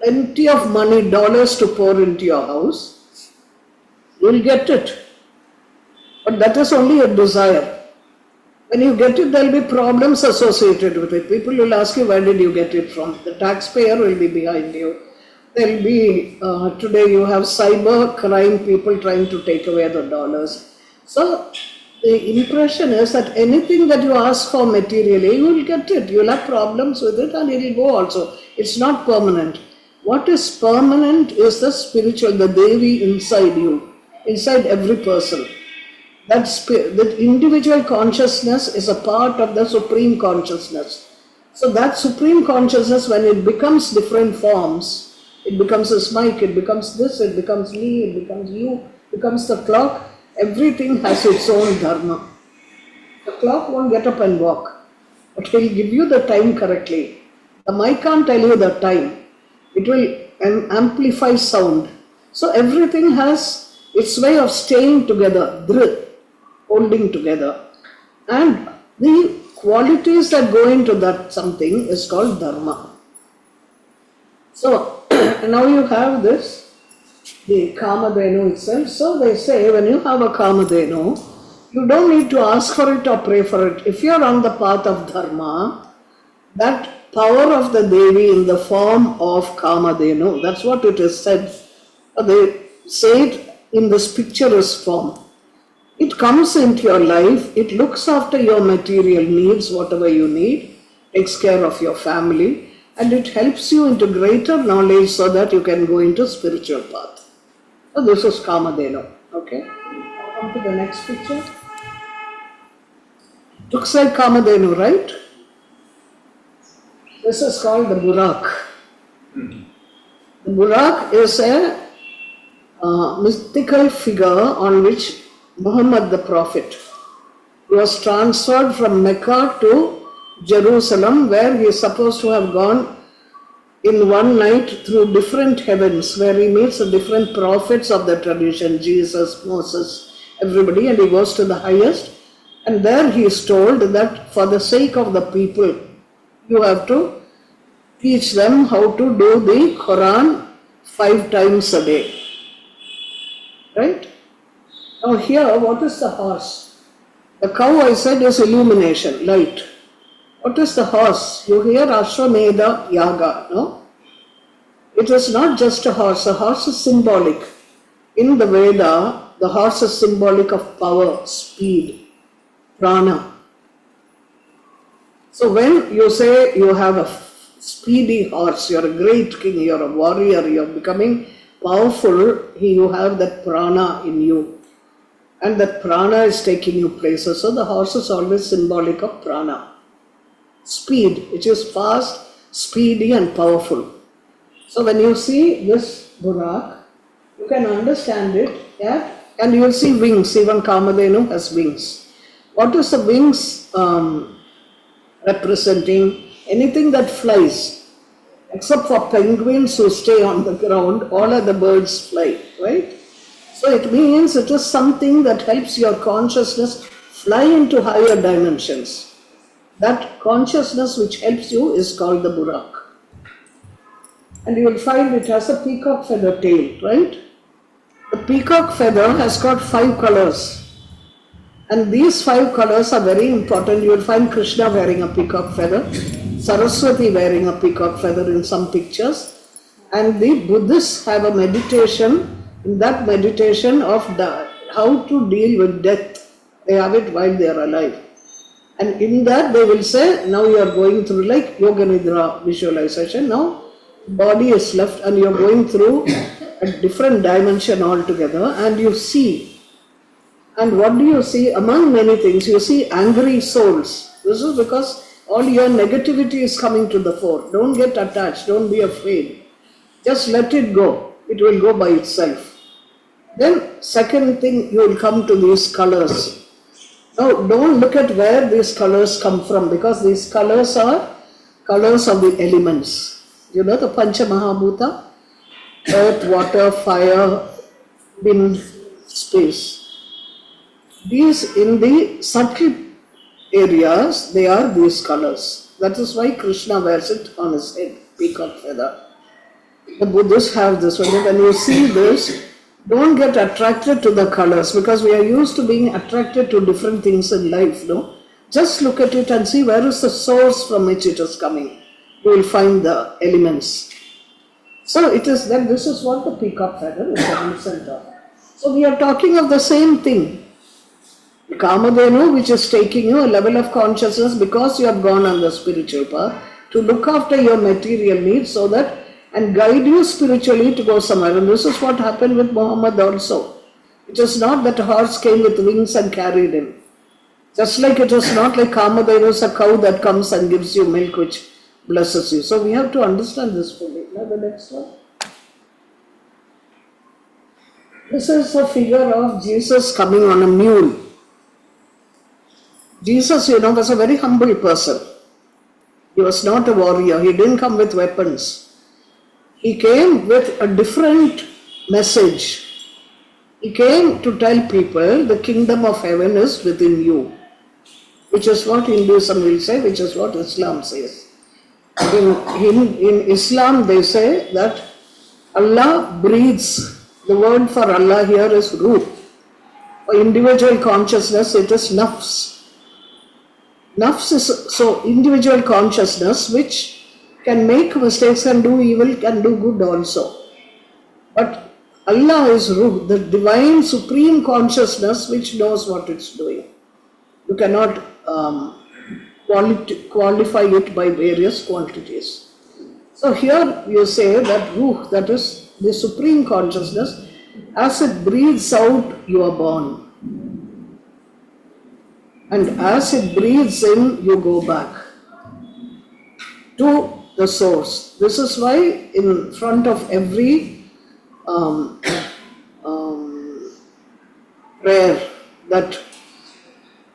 plenty of money, dollars to pour into your house, you will get it. But that is only a desire. When you get it, there will be problems associated with it. People will ask you, where did you get it from? The taxpayer will be behind you. There will be, today you have cyber crime, people trying to take away the dollars. So the impression is that anything that you ask for materially, you will get it. You will have problems with it and it will go also. It's not permanent. What is permanent is the spiritual, the Devi inside you, inside every person. That individual consciousness is a part of the supreme consciousness. So that supreme consciousness, when it becomes different forms, it becomes this mic, it becomes this, it becomes me, it becomes you, it becomes the clock, everything has its own dharma. The clock won't get up and walk, but it will give you the time correctly. The mic can't tell you the time. It will amplify sound. So everything has its way of staying together, holding together. And the qualities that go into that something is called dharma. So now you have this, the Kamadhenu itself. So they say when you have a Kamadhenu, you don't need to ask for it or pray for it. If you are on the path of dharma, that power of the Devi in the form of Kamadhenu, that's what it is said. They say it in this picturesque form. It comes into your life, it looks after your material needs, whatever you need, takes care of your family, and it helps you into greater knowledge so that you can go into spiritual path. So this is Kamadhenu. Okay? Now come to the next picture. Looks like Kamadhenu, right? This is called the Burak. The Burak is a mystical figure on which Muhammad the Prophet was transferred from Mecca to Jerusalem, where he is supposed to have gone in one night through different heavens, where he meets the different prophets of the tradition, Jesus, Moses, everybody, and he goes to the highest And there he is told that for the sake of the people, you have to teach them how to do the Quran 5 times a day. Right? Now here, what is the horse? The cow, I said, is illumination, light. What is the horse? You hear Ashwamedha Yaga, no? It is not just a horse. A horse is symbolic. In the Veda, the horse is symbolic of power, speed, prana. So when you say you have a speedy horse, you're a great king, you're a warrior, you're becoming powerful, you have that prana in you. And that prana is taking you places. So the horse is always symbolic of prana. Speed, which is fast, speedy and powerful. So when you see this burak, you can understand it, yeah? And you will see wings, even Kamadhenu has wings. What is the wings representing? Anything that flies, except for penguins who stay on the ground, all other birds fly, right? So it means it is something that helps your consciousness fly into higher dimensions. That consciousness which helps you is called the burak. And you will find it has a peacock feather tail, right? The peacock feather has got 5 colors. And these 5 colors are very important. You will find Krishna wearing a peacock feather, Saraswati wearing a peacock feather in some pictures. And the Buddhists have a meditation, in that meditation of how to deal with death. They have it while they are alive. And in that they will say, now you are going through like Yoga Nidra visualization. Now body is left and you are going through a different dimension altogether and you see. And what do you see? Among many things, you see angry souls. This is because all your negativity is coming to the fore. Don't get attached. Don't be afraid. Just let it go. It will go by itself. Then second thing, you will come to these colors. Now don't look at where these colors come from because these colors are colors of the elements. You know the Pancha Mahabhuta? Earth, water, fire, wind, space. These in the subtle areas, they are these colors. That is why Krishna wears it on his head, peacock feather. The Buddhists have this. When you see this, don't get attracted to the colors because we are used to being attracted to different things in life, no? Just look at it and see where is the source from which it is coming. You will find the elements. So it is that this is what the peacock feather is represented of. So we are talking of the same thing. Kamadhenu, which is taking you a level of consciousness because you have gone on the spiritual path to look after your material needs so that and guide you spiritually to go somewhere. And this is what happened with Muhammad also. It is not that a horse came with wings and carried him. Just like it is not like Kamadhenu is a cow that comes and gives you milk which blesses you. So we have to understand this fully. Now the next one. This is a figure of Jesus coming on a mule. Jesus, was a very humble person. He was not a warrior. He didn't come with weapons. He came with a different message. He came to tell people the kingdom of heaven is within you. Which is what Hinduism will say, which is what Islam says. In Islam they say that Allah breathes. The word for Allah here is ruh. For individual consciousness it is nafs. Nafs is so individual consciousness which can make mistakes and do evil, can do good also. But Allah is ruh, the divine supreme consciousness which knows what it's doing. You cannot qualify it by various quantities. So here you say that ruh, that is the supreme consciousness, as it breathes out, you are born. And as it breathes in, you go back to the source. This is why in front of every prayer that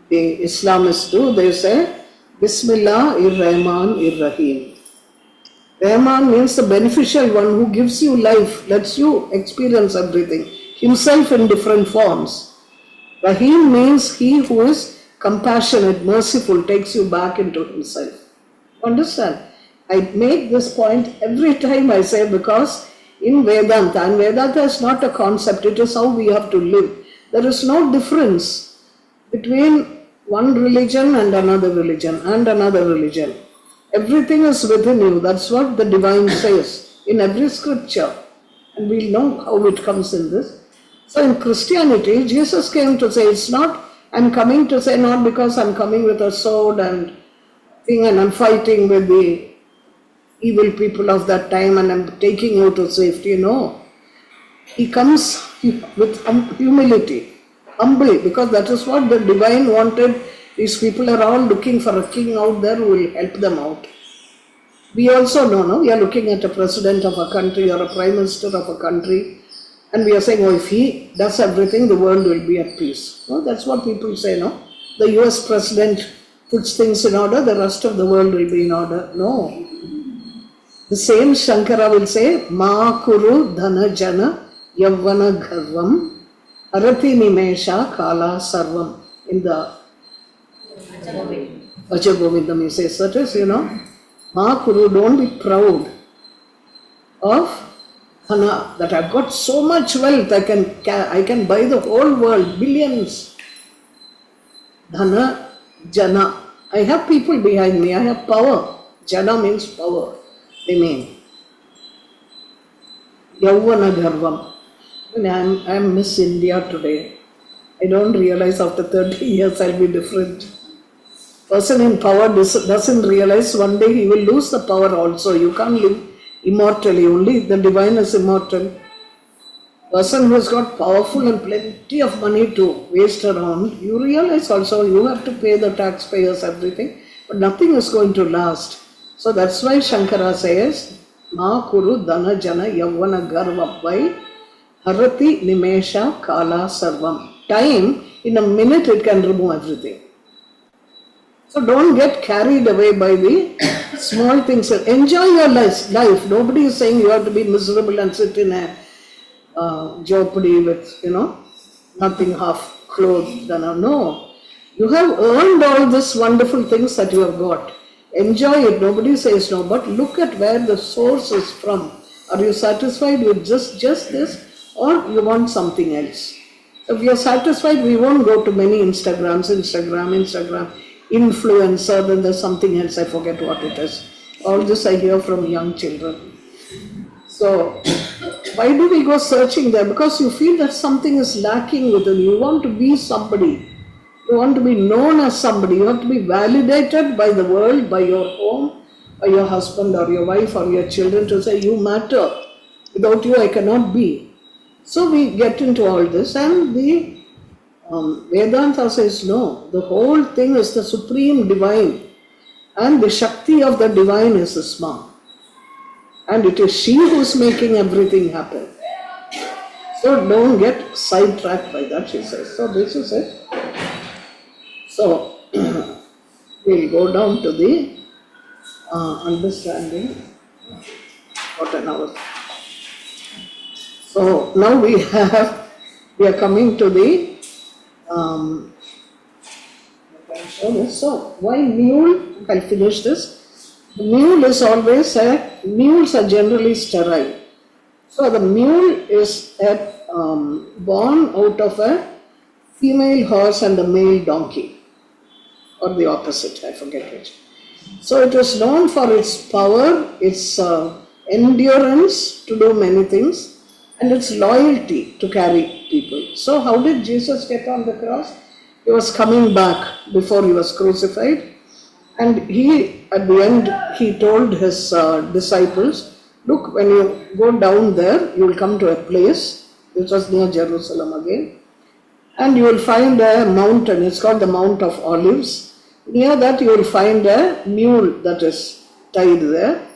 the Islamists do, they say, Bismillah ir-Rahman ir-Rahim. Rahman means the beneficial one who gives you life, lets you experience everything, himself in different forms. Rahim means he who is compassionate, merciful, takes you back into himself. Understand? I make this point every time I say, because in Vedanta, and Vedanta is not a concept, it is how we have to live. There is no difference between one religion and another religion and another religion. Everything is within you. That's what the divine says in every scripture. And we'll know how it comes in this. So in Christianity, Jesus came to say, it's not, I'm coming to say, not because I'm coming with a sword and thing and I'm fighting with the evil people of that time and I'm taking you to safety. No. He comes with humility, humble, because that is what the divine wanted. These people are all looking for a king out there who will help them out. We also know, no? We are looking at a president of a country or a prime minister of a country, and we are saying, oh, if he does everything, the world will be at peace. No, that's what people say, no? The US president puts things in order, the rest of the world will be in order. No. The same Shankara will say, Ma kuru dhana jana yavvana gharvam arati nimesha kala sarvam. In the Vajagovindam he says, that is, Ma kuru, don't be proud of dhana, that I've got so much wealth, I can buy the whole world, billions. Dhana jana, I have people behind me, I have power. Jana means power. They mean Yavvana Garvam. I'm Miss India today. I don't realize after 30 years I'll be different. Person in power doesn't realize one day he will lose the power also. You can't live immortally, only the divine is immortal. Person who has got powerful and plenty of money to waste around, you realize also you have to pay the taxpayers everything, but nothing is going to last. So that's why Shankara says, Ma kuru dhana jana yavvana garvam vai harati nimesha kala sarvam. Time, in a minute it can remove everything. So don't get carried away by the small things. Enjoy your life. Nobody is saying you have to be miserable and sit in a jeopardy with, nothing half clothed. No. You have earned all these wonderful things that you have got. Enjoy it, nobody says no, but look at where the source is from. Are you satisfied with just this, or you want something else? If we are satisfied, we won't go to many Instagram, influencer, then there's something else, I forget what it is. All this I hear from young children. So, why do we go searching there? Because you feel that something is lacking within you. You want to be somebody. You want to be known as somebody. You have to be validated by the world, by your home, by your husband or your wife or your children to say, you matter. Without you, I cannot be. So we get into all this, and the Vedanta says, no, the whole thing is the supreme divine, and the Shakti of the divine is Isma. And it is she who is making everything happen. So don't get sidetracked by that, she says. So this is it. So, we'll go down to the understanding. What an hour. So, now we are coming to the, so why mule? I'll finish this. The mule is always mules are generally sterile. So, the mule is born out of a female horse and a male donkey. Or the opposite, I forget which. So it is known for its power, its endurance to do many things, and its loyalty to carry people. So how did Jesus get on the cross? He was coming back before he was crucified, and at the end, he told his disciples, look, when you go down there, you will come to a place, which was near Jerusalem again, and you will find a mountain, it's called the Mount of Olives. Near that you will find a mule that is tied there,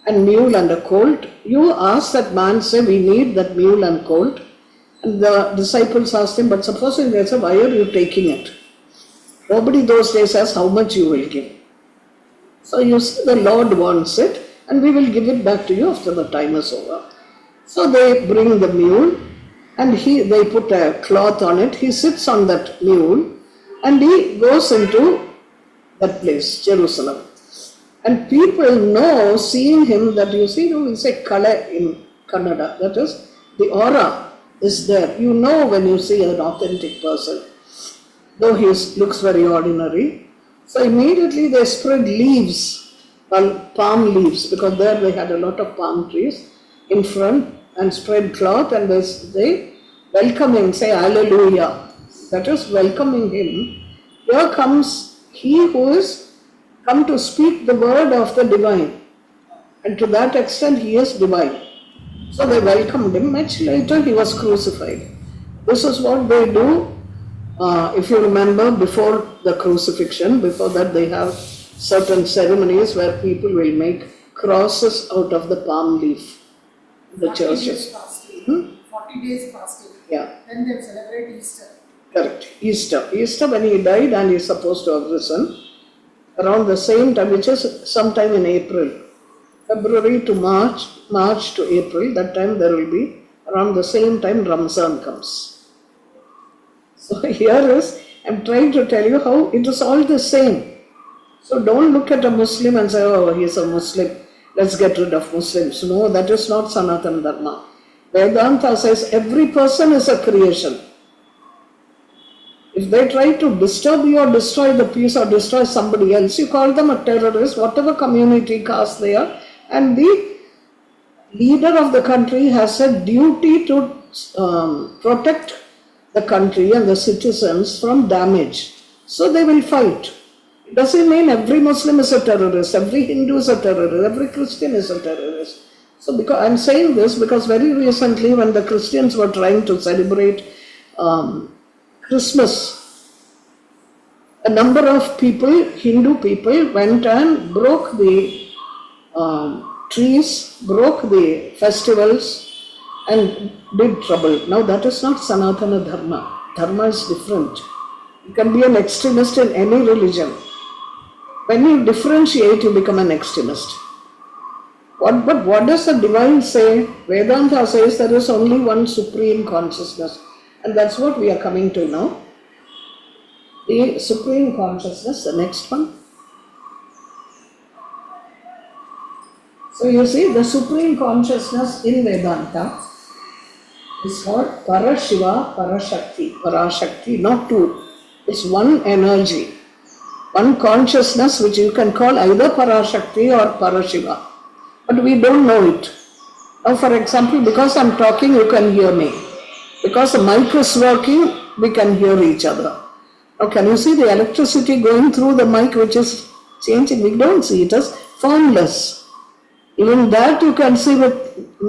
and mule and a colt. You ask that man, say, we need that mule and colt. And the disciples asked him, but supposing they say, why are you taking it? Nobody those days asks how much you will give. So you see, the Lord wants it, and we will give it back to you after the time is over. So they bring the mule, and they put a cloth on it. He sits on that mule, And he goes into that place, Jerusalem. And people know, seeing him, that you see, we say kala in Kannada, that is, the aura is there. You know when you see an authentic person, though he looks very ordinary. So immediately they spread leaves, palm leaves, because there they had a lot of palm trees in front, and spread cloth, and they welcome him, say hallelujah. That is welcoming him. Here comes he who is come to speak the word of the divine, and to that extent he is divine. So they welcomed him. Much later he was crucified. This is what they do. If you remember, before the crucifixion, before that they have certain ceremonies where people will make crosses out of the palm leaf. The 40 churches. days fasting. 40 days fasting. Yeah. Then they celebrate Easter. Correct. Easter when he died and he is supposed to have risen. Around the same time, which is sometime in April. February to March to April, that time there will be, around the same time Ramzan comes. So here is, I'm trying to tell you how it is all the same. So don't look at a Muslim and say, oh, he is a Muslim, let's get rid of Muslims. No, that is not Sanatana Dharma. Vedanta says every person is a creation. If they try to disturb you or destroy the peace or destroy somebody else, you call them a terrorist, whatever community, caste they are. And the leader of the country has a duty to protect the country and the citizens from damage. So they will fight. It doesn't mean every Muslim is a terrorist, every Hindu is a terrorist, every Christian is a terrorist. So because I'm saying this because very recently when the Christians were trying to celebrate Christmas, a number of people, Hindu people, went and broke the trees, broke the festivals and did trouble. Now that is not Sanatana Dharma. Dharma is different. You can be an extremist in any religion. When you differentiate, you become an extremist. But what does the divine say? Vedanta says there is only one supreme consciousness. And that's what we are coming to now. The supreme consciousness, the next one. So you see, the supreme consciousness in Vedanta is called Parashiva, Parashakti. Parashakti, not two. It's one energy, one consciousness which you can call either Parashakti or Parashiva. But we don't know it. Now for example, because I'm talking, you can hear me. Because the mic is working, we can hear each other. Now can you see the electricity going through the mic which is changing? We don't see it as formless. Even that you can see with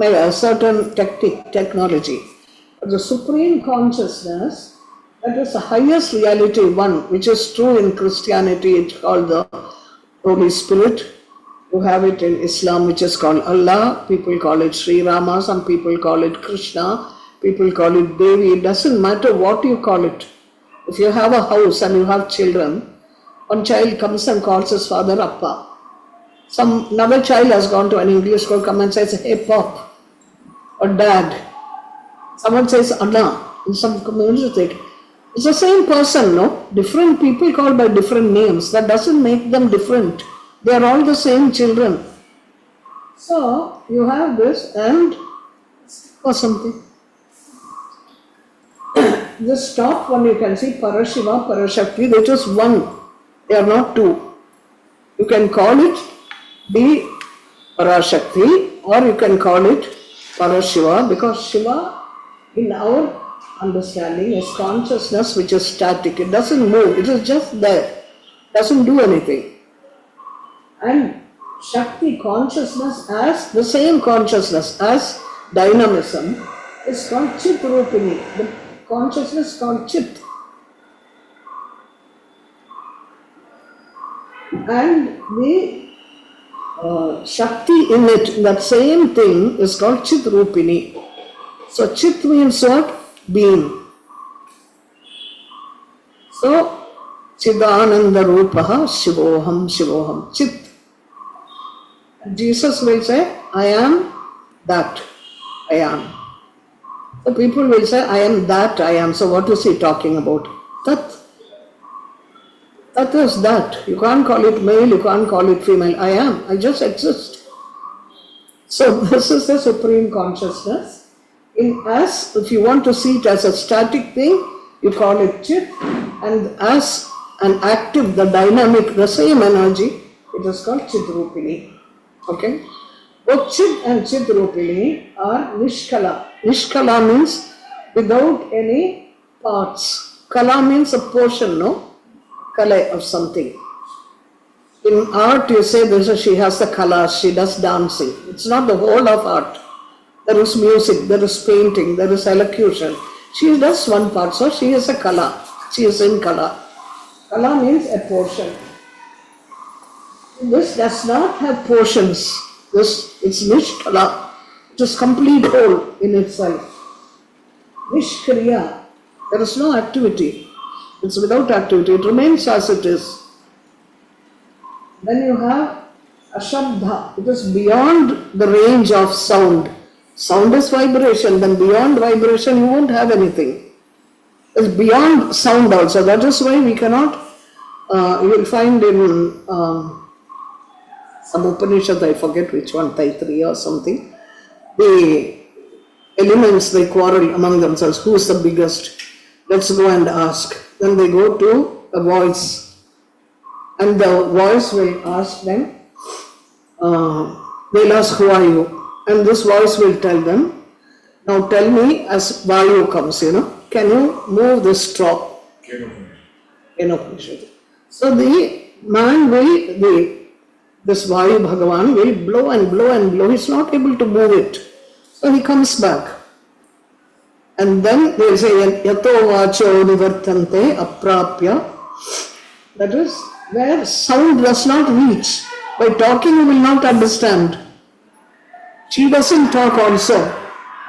a certain technology. But the supreme consciousness, that is the highest reality one, which is true in Christianity, it's called the Holy Spirit. You have it in Islam, which is called Allah. People call it Sri Rama, some people call it Krishna, people call it Devi. It doesn't matter what you call it. If you have a house and you have children, one child comes and calls his father Appa. Another child has gone to an English school, come and says, hey Pop or Dad. Someone says Anna in some community. It's the same person, no? Different people called by different names. That doesn't make them different. They are all the same children. So you have this and or something. This top one you can see Parashiva, Parashakti, that is one. They are not two. You can call it the Parashakti or you can call it Parashiva, because Shiva in our understanding is consciousness which is static. It doesn't move. It is just there. It doesn't do anything. And Shakti, consciousness, as the same consciousness as dynamism, is called Chit Rupini. The consciousness is called Chit. And the Shakti in it, that same thing, is called Chit Rupini. So Chit means what? Being. So Chidananda Rupaha Shivoham Shivoham Chit. Jesus will say, I am that, I am. So people will say, I am that, I am. So what is he talking about? Tat. That is that. You can't call it male, you can't call it female. I am. I just exist. So this is the supreme consciousness. If you want to see it as a static thing, you call it chit, and as an active, the dynamic, the same energy, it is called chitrupini. Okay? Both chit and chitrupini are nishkala. Nishkala means without any parts. Kala means a portion, no? Kala of something. In art, you say she has the kala, she does dancing. It's not the whole of art. There is music, there is painting, there is elocution. She does one part, so she is a kala. She is in kala. Kala means a portion. This does not have portions. It's nishkala. It is complete whole in itself. Nishkriya. There is no activity. It's without activity. It remains as it is. Then you have ashabdha. It is beyond the range of sound. Sound is vibration. Then beyond vibration you won't have anything. It's beyond sound also. That is why we cannot, you will find in some Upanishad, I forget which one, Taittiriya or something, the elements, they quarrel among themselves. Who is the biggest? Let's go and ask. Then they go to a voice. And the voice will ask them, they'll ask, who are you? And this voice will tell them, now tell me, as Vayu comes, can you move this straw? So the man will, this Vayu Bhagavan will blow and blow and blow. He's not able to move it. So he comes back. And then they say, Yato vacho nivartante aprapya. That is, where sound does not reach. By talking you will not understand. She doesn't talk also.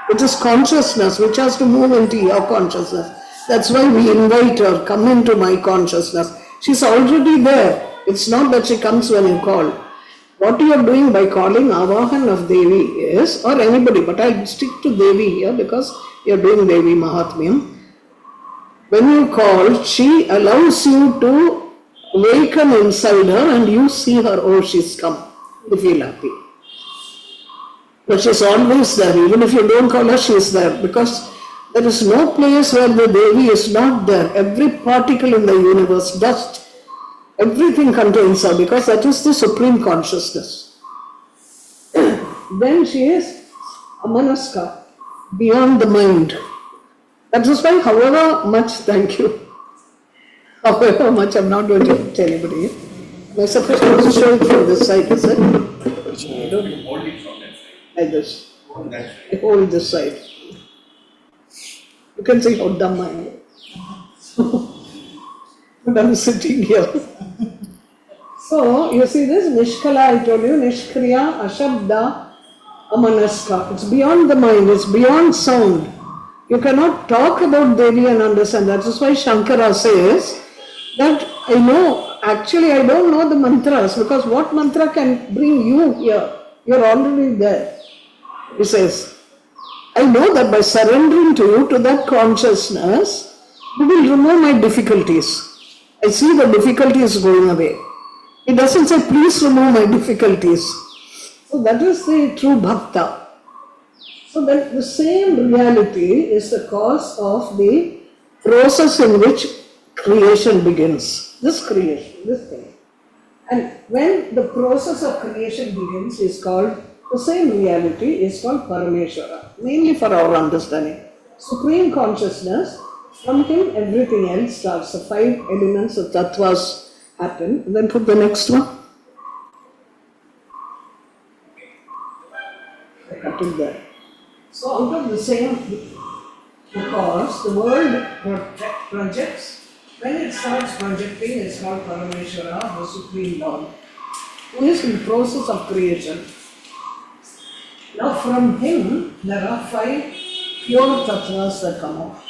It is consciousness which has to move into your consciousness. That's why we invite her, come into my consciousness. She's already there. It's not that she comes when you call. What you are doing by calling Avahan of Devi is, or anybody, but I'll stick to Devi here because you are doing Devi Mahatmiyam. When you call, she allows you to awaken inside her and you see her, oh, she's come. You feel happy. But she's always there. Even if you don't call her, she's there. Because there is no place where the Devi is not there. Every particle in the universe, dust, everything contains her because that is the supreme consciousness. Then she is amanaska, beyond the mind. That is why, however much, thank you, however much, I'm not going to tell anybody. Am I supposed to show it from this side, is it? I don't know. Hold it from that side. Like this. Hold that I side. hold this side. You can see how dumb I am. But I'm sitting here. So, you see this Nishkala, I told you, Nishkriya, Ashabda, Amanaska. It's beyond the mind, it's beyond sound. You cannot talk about Devi and understand. That is why Shankara says that actually I don't know the mantras because what mantra can bring you here? You're already there. He says, I know that by surrendering to you, to that consciousness, you will remove my difficulties. I see the difficulties going away. He doesn't say, please remove my difficulties. So that is the true bhakta. So that the same reality is the cause of the process in which creation begins. This creation, this thing. And when the process of creation begins is called, the same reality is called Parameshwara, mainly for our understanding. Supreme consciousness, from him everything else starts. The 5 elements of tattvas happen. And then put the next one. I cut it there. So out of the same, because the world projects, when it starts projecting, it's called Parameshwara, the Supreme Lord, who is in the process of creation. Now from him, there are 5 pure tattvas that come out.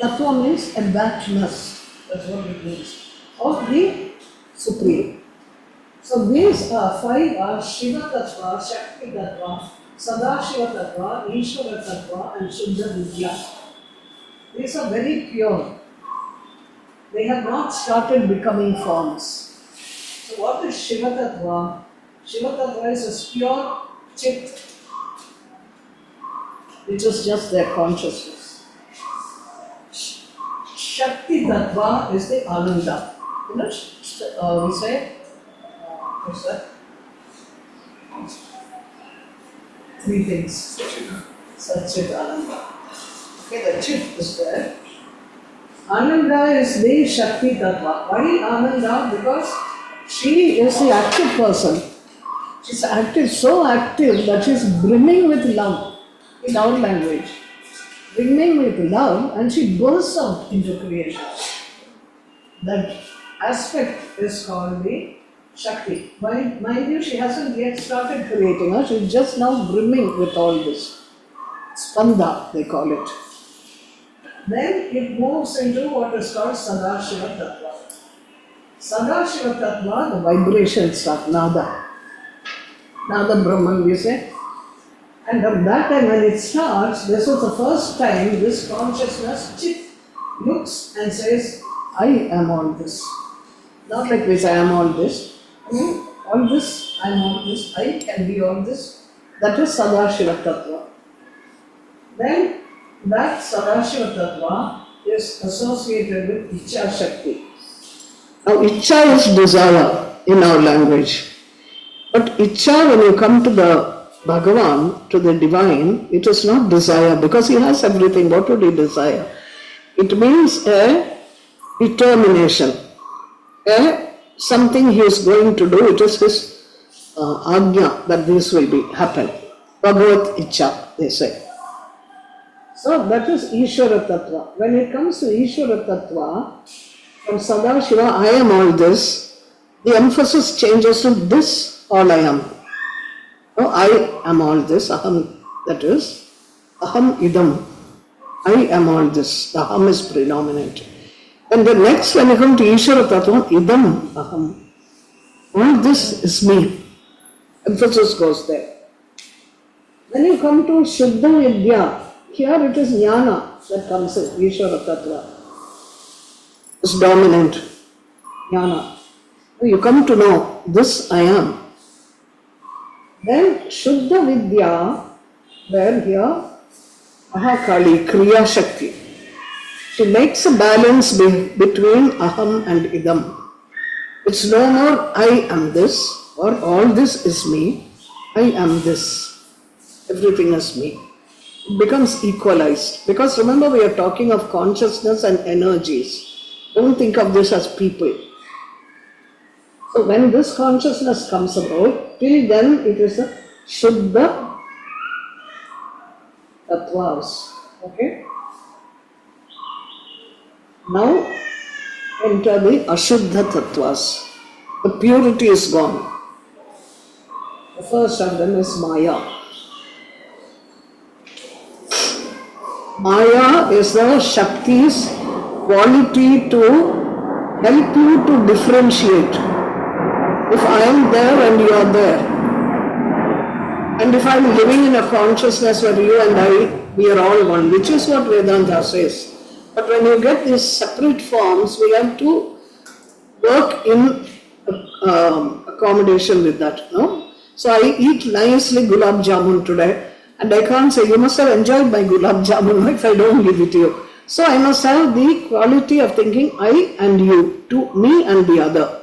Tattva means a vastness, that's what it means, of the Supreme. So these 5 are Shiva Tattva, Shakti Tattva, Sadashiva Tattva, Ishvara Tattva and Shuddha Vidya. These are very pure. They have not started becoming forms. So what is Shiva Tattva? Shiva Tattva is a pure chit, which is just their consciousness. Shakti Tattva is the Ananda. You know, we say, what's that? Three things. Satchit Ananda. Okay, the chit is there. Ananda is the Shakti Tattva. Why Ananda? Because she is the active person. She's active, so active that she's brimming with love in our language. Brimming with love, and she bursts out into creation. That aspect is called the Shakti. Mind you, she hasn't yet started creating her, she's just now brimming with all this. Spanda, they call it. Then it moves into what is called Sadashiva Tattva. Sadashiva Tattva, the vibration start, Nada. Nada Brahman, we say. And at that time when it starts, this was the first time this consciousness chit looks and says, I am all this. Not like this, I am all this. All this, I am all this, I can be all this. That is Sadashiva Tattva. Then that Sadashiva Tattva is associated with Icha Shakti. Now Icha is desire in our language. But Icha, when you come to the Bhagavan, to the divine, it is not desire because he has everything. What would he desire? It means a determination, something he is going to do. It is his ajna that this will be happen. Bhagavat Icha, they say. So that is Ishvara Tattva. When it comes to Ishvara Tattva, from Sadashiva, I am all this, the emphasis changes to this, all I am. No, I am all this, aham, that is, aham idam, I am all this, the aham is predominant. And the next, when you come to Ishvara Tattva, idam, aham, all this is me. Emphasis goes there. When you come to Shuddha Vidya, here it is jnana that comes in Ishvara Tattva. It's dominant, jnana. You come to know, this I am. Then Shuddha Vidya, where here, Mahakali, Kriya Shakti. She makes a balance between aham and idam. It's no more I am this or all this is me, I am this. Everything is me. It becomes equalized. Because remember, we are talking of consciousness and energies. Don't think of this as people. So when this consciousness comes about, till then it is a Shuddha Tattvas. Okay? Now enter the Ashuddha Tattvas. The purity is gone. The first of them is Maya. Maya is the Shakti's quality to help you to differentiate. If I am there and you are there, and if I am living in a consciousness where you and I, we are all one, which is what Vedanta says. But when you get these separate forms, we have to work in accommodation with that. No? So I eat nicely gulab jamun today, and I can't say, you must have enjoyed my gulab jamun if I don't give it to you. So I must have the quality of thinking I and you, to me and the other.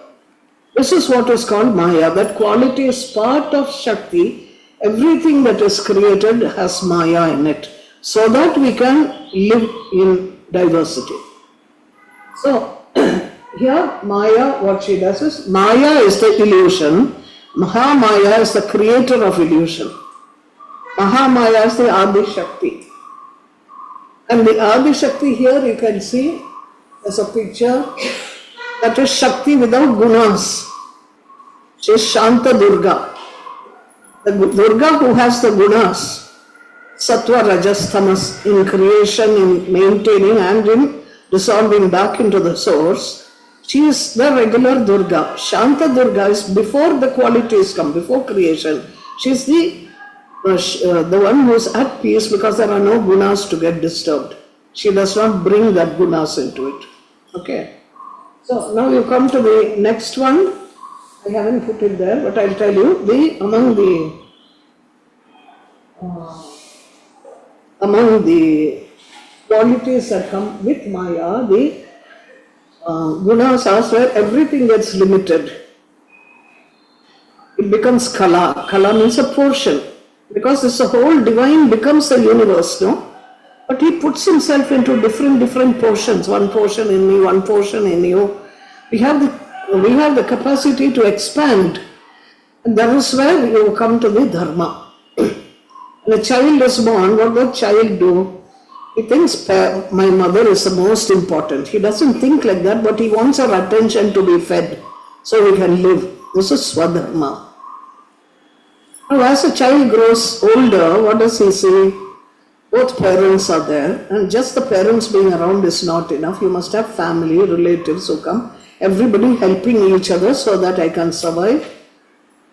This is what is called Maya. That quality is part of Shakti. Everything that is created has Maya in it, so that we can live in diversity. So, here Maya, what she does is, Maya is the illusion, Mahamaya is the creator of illusion. Mahamaya is the Adi Shakti. And the Adi Shakti here you can see, there's a picture, that is Shakti without gunas. She is Shanta Durga. The Durga who has the gunas, Sattva, Rajas, Tamas, in creation, in maintaining and in dissolving back into the source, she is the regular Durga. Shanta Durga is before the qualities come, before creation. She is the one who is at peace because there are no gunas to get disturbed. She does not bring that gunas into it. Okay. So now you come to the next one. I haven't put it there, but I'll tell you. Among the qualities that come with Maya, the gunas are where everything gets limited. It becomes kala. Kala means a portion. Because this whole divine becomes the universe, no? But he puts himself into different portions. One portion in me, one portion in you. We have the capacity to expand. And that is where you come to the dharma. When a child is born, what does child do? He thinks my mother is the most important. He doesn't think like that, but he wants our attention to be fed so he can live. This is swadharma. Now as a child grows older, what does he see? Both parents are there, and just the parents being around is not enough. You must have family, relatives who come, everybody helping each other so that I can survive.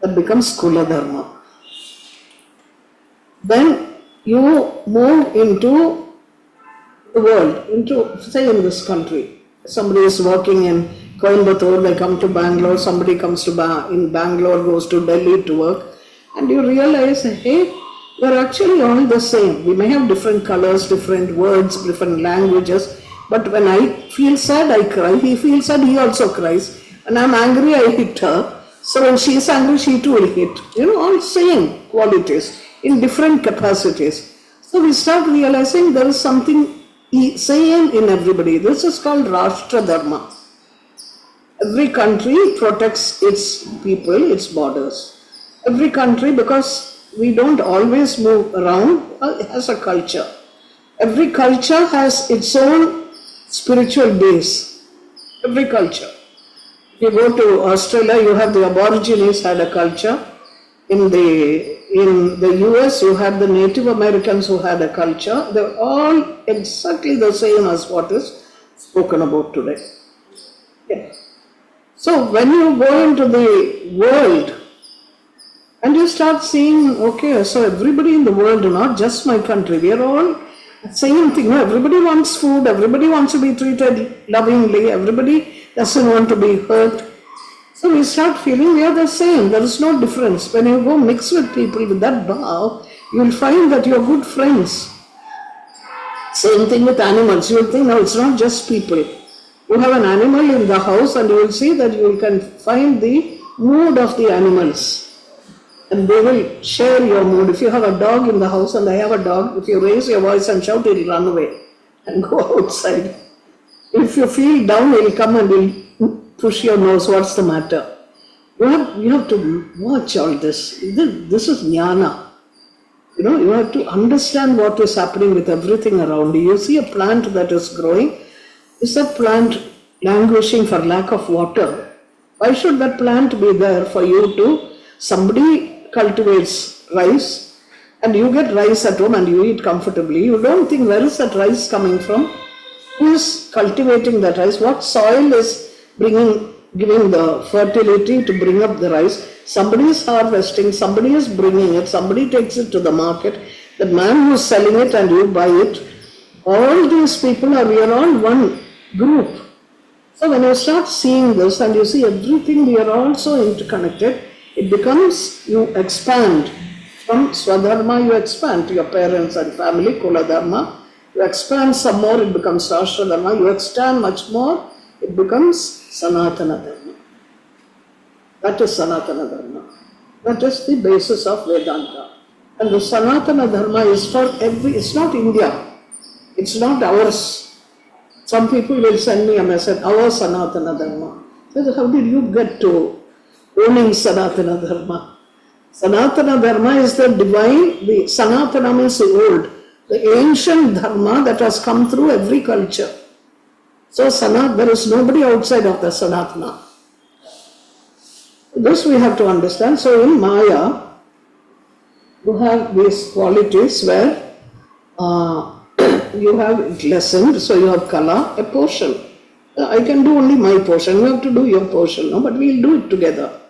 That becomes Kula Dharma. Then you move into the world, into, say, in this country. Somebody is working in Coimbatore, they come to Bangalore, somebody comes to in Bangalore, goes to Delhi to work, and you realize, hey, we're actually all the same. We may have different colors, different words, different languages, but when I feel sad, I cry. He feels sad, he also cries. When I'm angry, I hit her. So when she is angry, she too will hit. All same qualities in different capacities. So we start realizing there is something same in everybody. This is called Rashtra Dharma. Every country protects its people, its borders. Every country, because we don't always move around, has a culture. Every culture has its own spiritual base. Every culture. If you go to Australia, you have the Aborigines had a culture. In the US, you had the Native Americans who had a culture. They're all exactly the same as what is spoken about today. Okay. So when you go into the world, and you start seeing, okay, so everybody in the world, not just my country, we are all same thing. Everybody wants food, everybody wants to be treated lovingly, everybody doesn't want to be hurt. So we start feeling we are the same, there is no difference. When you go mix with people with that bhav, you will find that you are good friends. Same thing with animals. You will think, no, it's not just people. You have an animal in the house and you will see that you can find the mood of the animals. And they will share your mood. If you have a dog in the house and I have a dog, if you raise your voice and shout, he will run away and go outside. If you feel down, he will come and will push your nose. What's the matter? You have to watch all this. This is jnana. You have to understand what is happening with everything around you. You see a plant that is growing. Is that plant languishing for lack of water? Why should that plant be there for you to? Somebody cultivates rice and you get rice at home and you eat comfortably. You don't think, where is that rice coming from? Who is cultivating that rice? What soil is giving the fertility to bring up the rice? Somebody is harvesting, somebody is bringing it, somebody takes it to the market. The man who is selling it and you buy it. All these people we are all one group. So when you start seeing this and you see everything, we are all so interconnected, it becomes, you expand. From Swadharma, you expand to your parents and family, Kula Dharma. You expand some more, it becomes Rashtra Dharma. You expand much more, it becomes Sanatana Dharma. That is Sanatana Dharma. That is the basis of Vedanta. And the Sanatana Dharma is for it's not India. It's not ours. Some people will send me a message, our Sanatana Dharma. I said, how did you get to owning Sanatana Dharma? Sanatana Dharma is the divine, the Sanatana means the old, the ancient Dharma that has come through every culture. So there is nobody outside of the Sanatana. This we have to understand. So in Maya, you have these qualities where you have it lessened, so you have Kala, a portion. I can do only my portion, you have to do your portion, no? But we will do it together.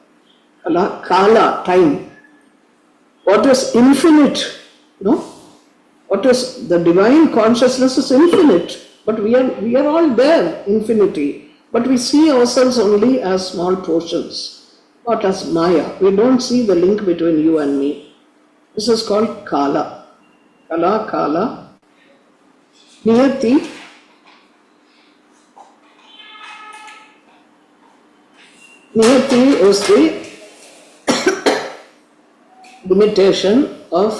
Kala, time. What is infinite? No? What is the divine consciousness is infinite, but we are all there, infinity. But we see ourselves only as small portions, not as Maya. We don't see the link between you and me. This is called Kala. Kala. Niyati. Niyati is the limitation of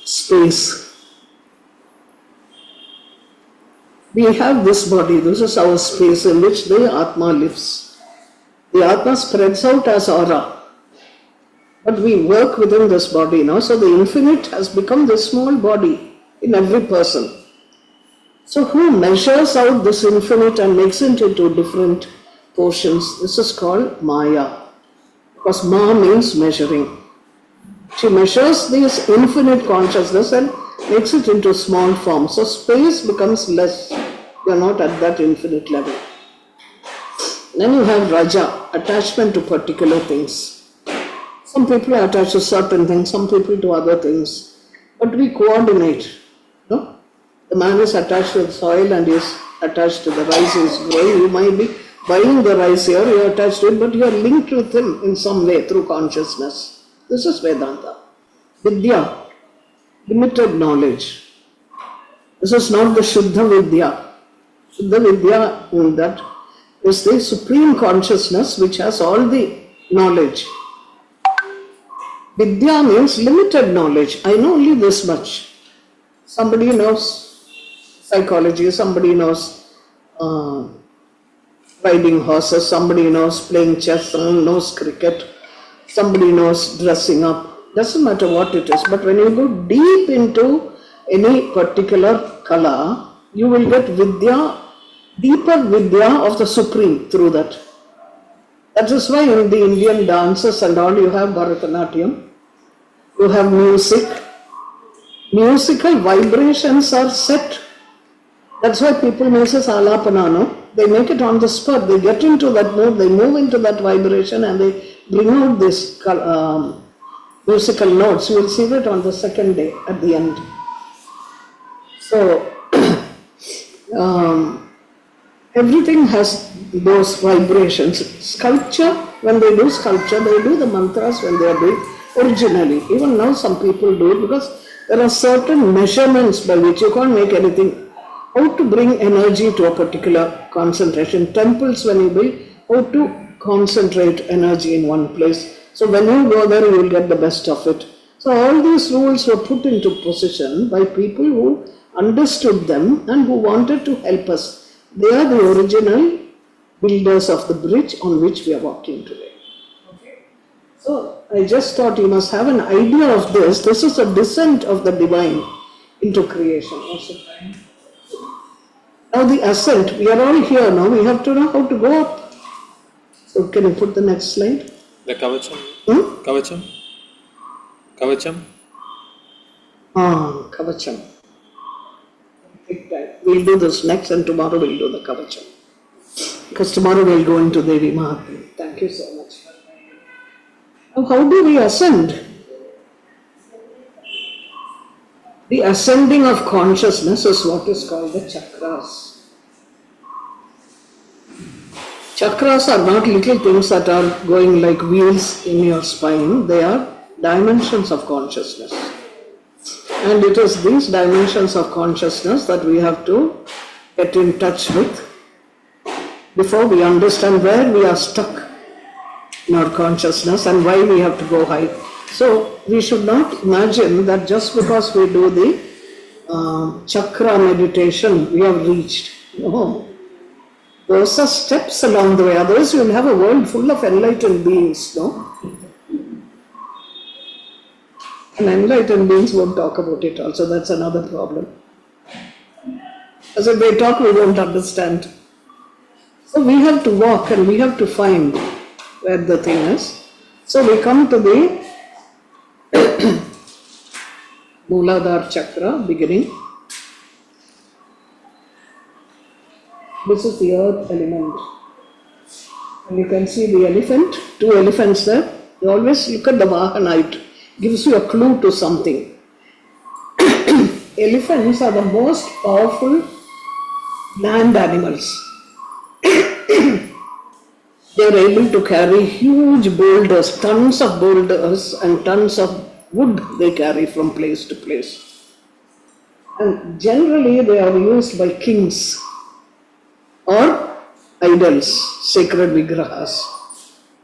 space. We have this body, this is our space in which the Atma lives. The Atma spreads out as aura, but we work within this body now, so the infinite has become this small body in every person. So who measures out this infinite and makes it into different portions? This is called Maya, because Ma means measuring. She measures this infinite consciousness and makes it into small form. So space becomes less. You are not at that infinite level. Then you have Raja, attachment to particular things. Some people are attached to certain things, some people to other things. But we coordinate. No? The man is attached to the soil and is attached to the rice he is growing. You might be buying the rice here, you are attached to it, but you are linked with him in some way through consciousness. This is Vedanta. Vidya, limited knowledge. This is not the Shuddha Vidya. Shuddha Vidya, that is the supreme consciousness which has all the knowledge. Vidya means limited knowledge. I know only this much. Somebody knows psychology, somebody knows riding horses, somebody knows playing chess, someone knows cricket, somebody knows dressing up. Doesn't matter what it is, but when you go deep into any particular kala, you will get Vidya, deeper Vidya of the Supreme through that. That is why in the Indian dances and all you have Bharatanatyam, you have music. Musical vibrations are set. That's why people make this alapana, they make it on the spot, they get into that mood, they move into that vibration and they bring out this musical notes. You will see that on the second day at the end. So, everything has those vibrations. Sculpture, when they do sculpture, they do the mantras when they are doing originally. Even now some people do it because there are certain measurements by which you can't make anything. How to bring energy to a particular concentration. Temples, when you build, how to concentrate energy in one place. So when you go there, you will get the best of it. So all these rules were put into position by people who understood them and who wanted to help us. They are the original builders of the bridge on which we are walking today. Okay. So I just thought you must have an idea of this. This is a descent of the divine into creation. Now the ascent, we are all here now, we have to know how to go up. So can you put the next slide? The Kavacham. Kavacham. Kavacham. We'll do this next and tomorrow we'll do the Kavacham. Because tomorrow we'll go into Devi Mahatmiyam. Thank you so much. Now how do we ascend? The ascending of consciousness is what is called the chakras. Chakras are not little things that are going like wheels in your spine. They are dimensions of consciousness. And it is these dimensions of consciousness that we have to get in touch with before we understand where we are stuck in our consciousness and why we have to go high. So we should not imagine that just because we do the chakra meditation, we have reached. No. Those are steps along the way. Otherwise, you will have a world full of enlightened beings, no? And enlightened beings won't talk about it also. That's another problem. As if they talk, we won't understand. So we have to walk and we have to find where the thing is. So we come to the Mooladhara chakra beginning. This is the earth element. And you can see the elephant, two elephants there. You always look at the Vahana, it gives you a clue to something. Elephants are the most powerful land animals. They are able to carry huge boulders, tons of boulders and tons of wood they carry from place to place. And generally they are used by kings or idols, sacred vigrahas.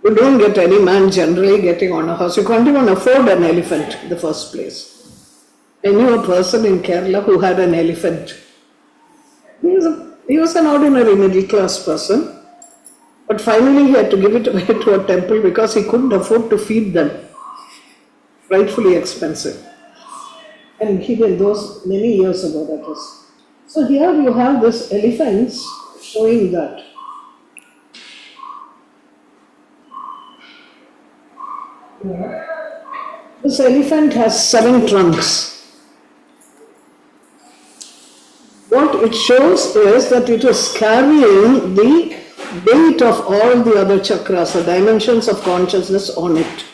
You don't get any man generally getting on a horse. You can't even afford an elephant in the first place. I knew a person in Kerala who had an elephant. He was an ordinary middle class person. But finally he had to give it away to a temple because he couldn't afford to feed them. Frightfully expensive. And he did those many years ago, that was. So here you have this elephants showing that. This elephant has 7 trunks. What it shows is that it is carrying the weight of all the other chakras, the dimensions of consciousness on it.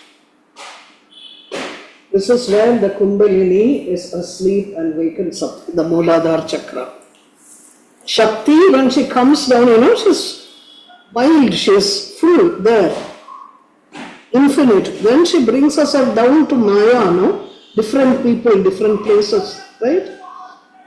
This is where the Kundalini is asleep and wakens up, the Mooladhara chakra. Shakti, when she comes down, she's wild, she's full there, infinite. Then she brings herself down to Maya, different people, different places, right?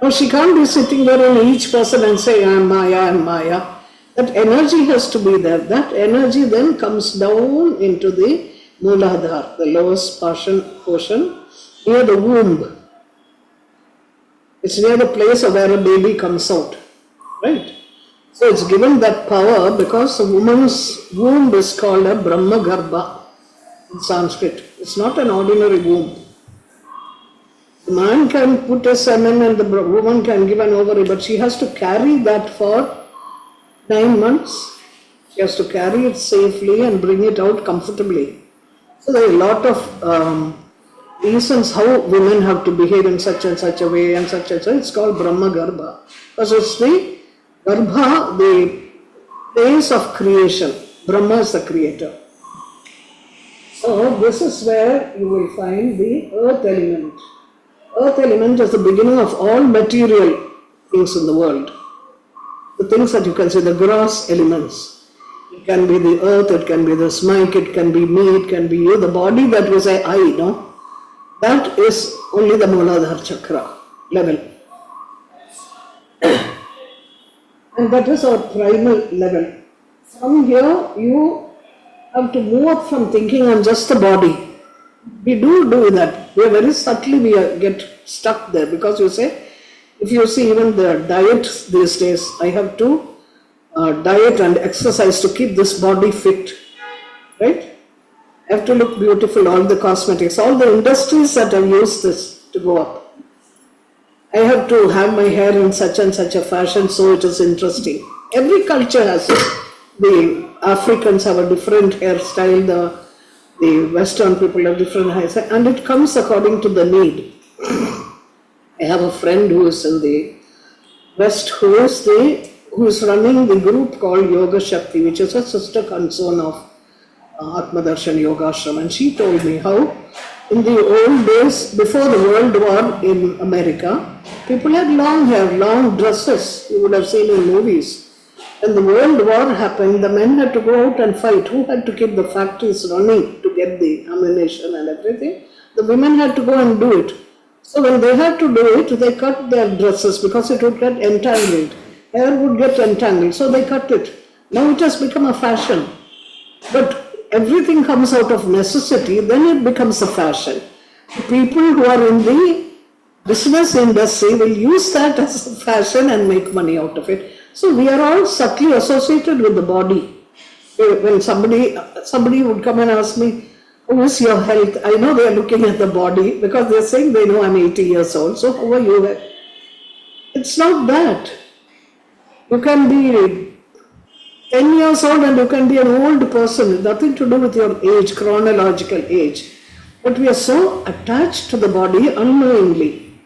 Now she can't be sitting there in each person and say, I am Maya, I am Maya. That energy has to be there. That energy then comes down into the Mooladhara, the lowest portion, near the womb. It's near the place where a baby comes out, right? So it's given that power because a woman's womb is called a Brahma Garbha in Sanskrit. It's not an ordinary womb. The man can put a semen and the woman can give an ovary, but she has to carry that for 9 months. She has to carry it safely and bring it out comfortably. So there are a lot of reasons how women have to behave in such and such a way and such and such. It's called Brahma Garbha. Because it's the Garbha, the place of creation. Brahma is the creator. So this is where you will find the earth element. Earth element is the beginning of all material things in the world. The things that you can see, the gross elements. It can be the earth, it can be the smoke, it can be me, it can be you. The body that we say I, that is only the Mooladhara chakra level. And that is our primal level. From here, you have to move up from thinking I'm just the body. We do that. We are very subtly, we get stuck there because you say, if you see even the diet these days, I have to diet and exercise to keep this body fit, right? I have to look beautiful, all the cosmetics, all the industries that have used this to go up. I have to have my hair in such and such a fashion so it is interesting. Every culture has it. The Africans have a different hairstyle, the Western people have different hairstyle, and it comes according to the need. I have a friend who is in the West who is running the group called Yoga Shakti, which is a sister concern of Atmadarshan Yoga Ashram, and she told me how in the old days, before the World War in America, people had long hair, long dresses, you would have seen in movies. When the World War happened, the men had to go out and fight. Who had to keep the factories running to get the ammunition and everything? The women had to go and do it. So when they had to do it, they cut their dresses because it would get entangled. Hair would get entangled, so they cut it. Now it has become a fashion. But everything comes out of necessity, then it becomes a fashion. People who are in the business industry will use that as a fashion and make money out of it. So we are all subtly associated with the body. When somebody would come and ask me, how is your health? I know they are looking at the body because they are saying they know I'm 80 years old. So how are you? It's not that. You can be 10 years old and you can be an old person. Nothing to do with your age, chronological age. But we are so attached to the body unknowingly.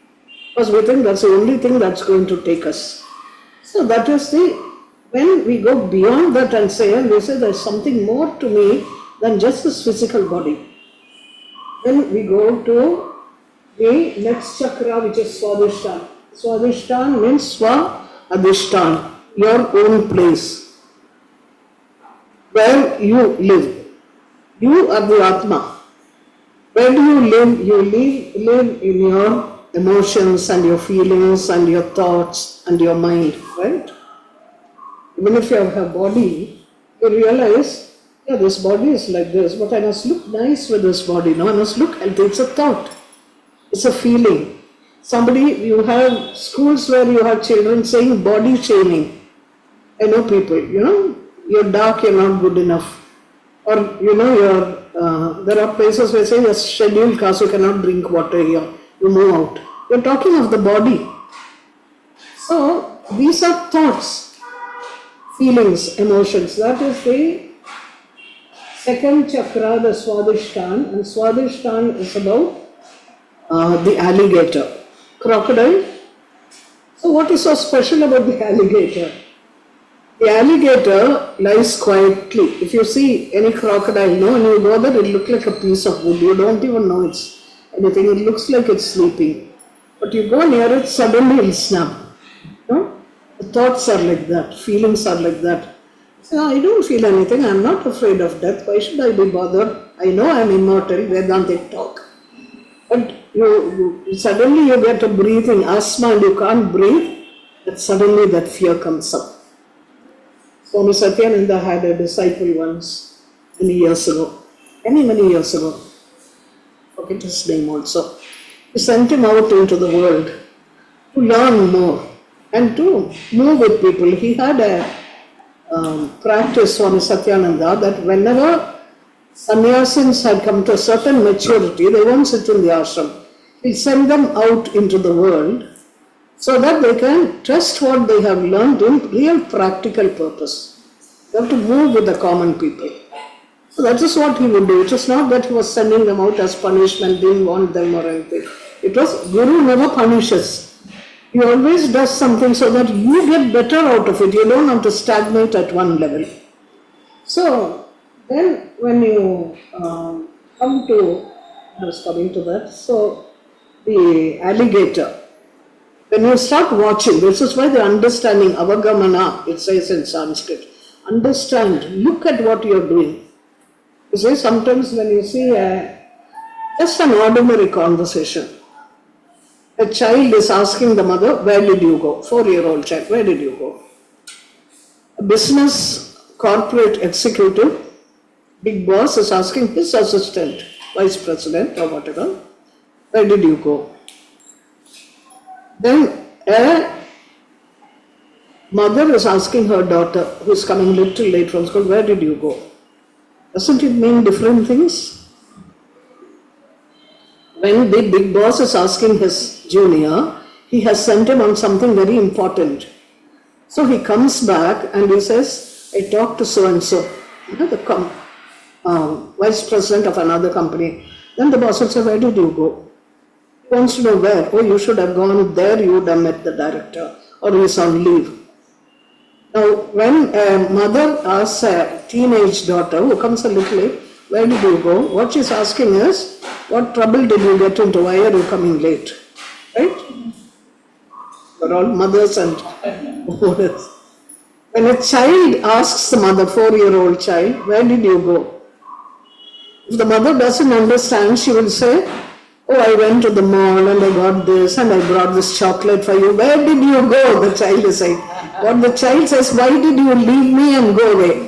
Because we think that's the only thing that's going to take us. So that is when we go beyond that and say there's something more to me than just this physical body. Then we go to the next chakra, which is Swadhisthana. Swadhisthana means Swa Adhishthana, your own place. where you live. You are the Atma. Where do you live? You live in your emotions and your feelings and your thoughts and your mind, right? Even if you have a body, you realize, yeah, this body is like this, but I must look nice with this body. No, I must look healthy. It's a thought. It's a feeling. You have schools where you have children saying body shaming. I know people, you're dark, you're not good enough. Or, there are places where say you're scheduled caste, you cannot drink water here, you move out. You're talking of the body. So, these are thoughts, feelings, emotions. That is the second chakra, the Swadhisthana, and Swadhisthana is about the alligator. Crocodile. So what is so special about the alligator? The alligator lies quietly. If you see any crocodile, when you go there, it looks like a piece of wood. You don't even know it's anything. It looks like it's sleeping. But you go near it, suddenly it'll snap. The thoughts are like that. Feelings are like that. So I don't feel anything. I'm not afraid of death. Why should I be bothered? I know I'm immortal. Vedantic talk. But suddenly you get a breathing asthma and you can't breathe. That suddenly that fear comes up. Swami Satyananda had a disciple once, many years ago. Many years ago. Forget his name also. He sent him out into the world to learn more and to move with people. He had a practice, Swami Satyananda, that whenever sannyasins had come to a certain maturity, they won't sit in the ashram. He'll send them out into the world so that they can test what they have learned in real practical purpose. They have to move with the common people. So that is what he would do. It is not that he was sending them out as punishment, didn't want them or anything. It was Guru never punishes. He always does something so that you get better out of it. You don't have to stagnate at one level. So then when you come to, I was coming to that, so the alligator, when you start watching, this is why the understanding, avagamana, it says in Sanskrit, understand, look at what you're doing. You see, sometimes when you see just an ordinary conversation, a child is asking the mother, where did you go? 4-year-old child, where did you go? A business corporate executive, big boss is asking his assistant, vice president or whatever, where did you go? Then a mother is asking her daughter, who is coming a little late from school, where did you go? Doesn't it mean different things? When the big boss is asking his junior, he has sent him on something very important. So he comes back and he says, I talked to so-and-so, the vice president of another company. Then the boss will say, where did you go? He wants to know where. Oh, you should have gone there, you would have met the director, or he is on leave. Now, when a mother asks a teenage daughter who comes a little late, where did you go? What she's asking is, what trouble did you get into? Why are you coming late? Right? We're all mothers and mothers. When a child asks the mother, 4-year-old child, where did you go? If the mother doesn't understand, she will say, oh, I went to the mall and I got this and I brought this chocolate for you. Where did you go? The child is saying. What the child says, why did you leave me and go away?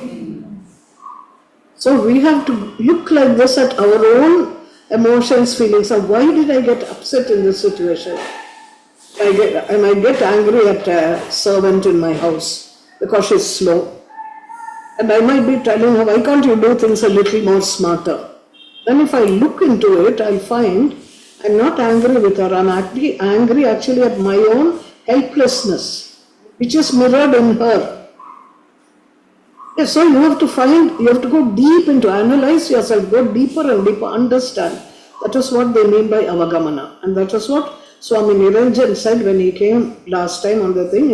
So we have to look like this at our own emotions, feelings of why did I get upset in this situation? I might get angry at a servant in my house because she's slow. And I might be telling her, why can't you do things a little more smarter? Then if I look into it, I'll find I'm not angry with her. I'm actually angry at my own helplessness, which is mirrored in her. Yes, so you have to go deep into, analyze yourself, go deeper and deeper, understand. That is what they mean by avagamana. And that is what Swami Niranjan said when he came last time on the thing.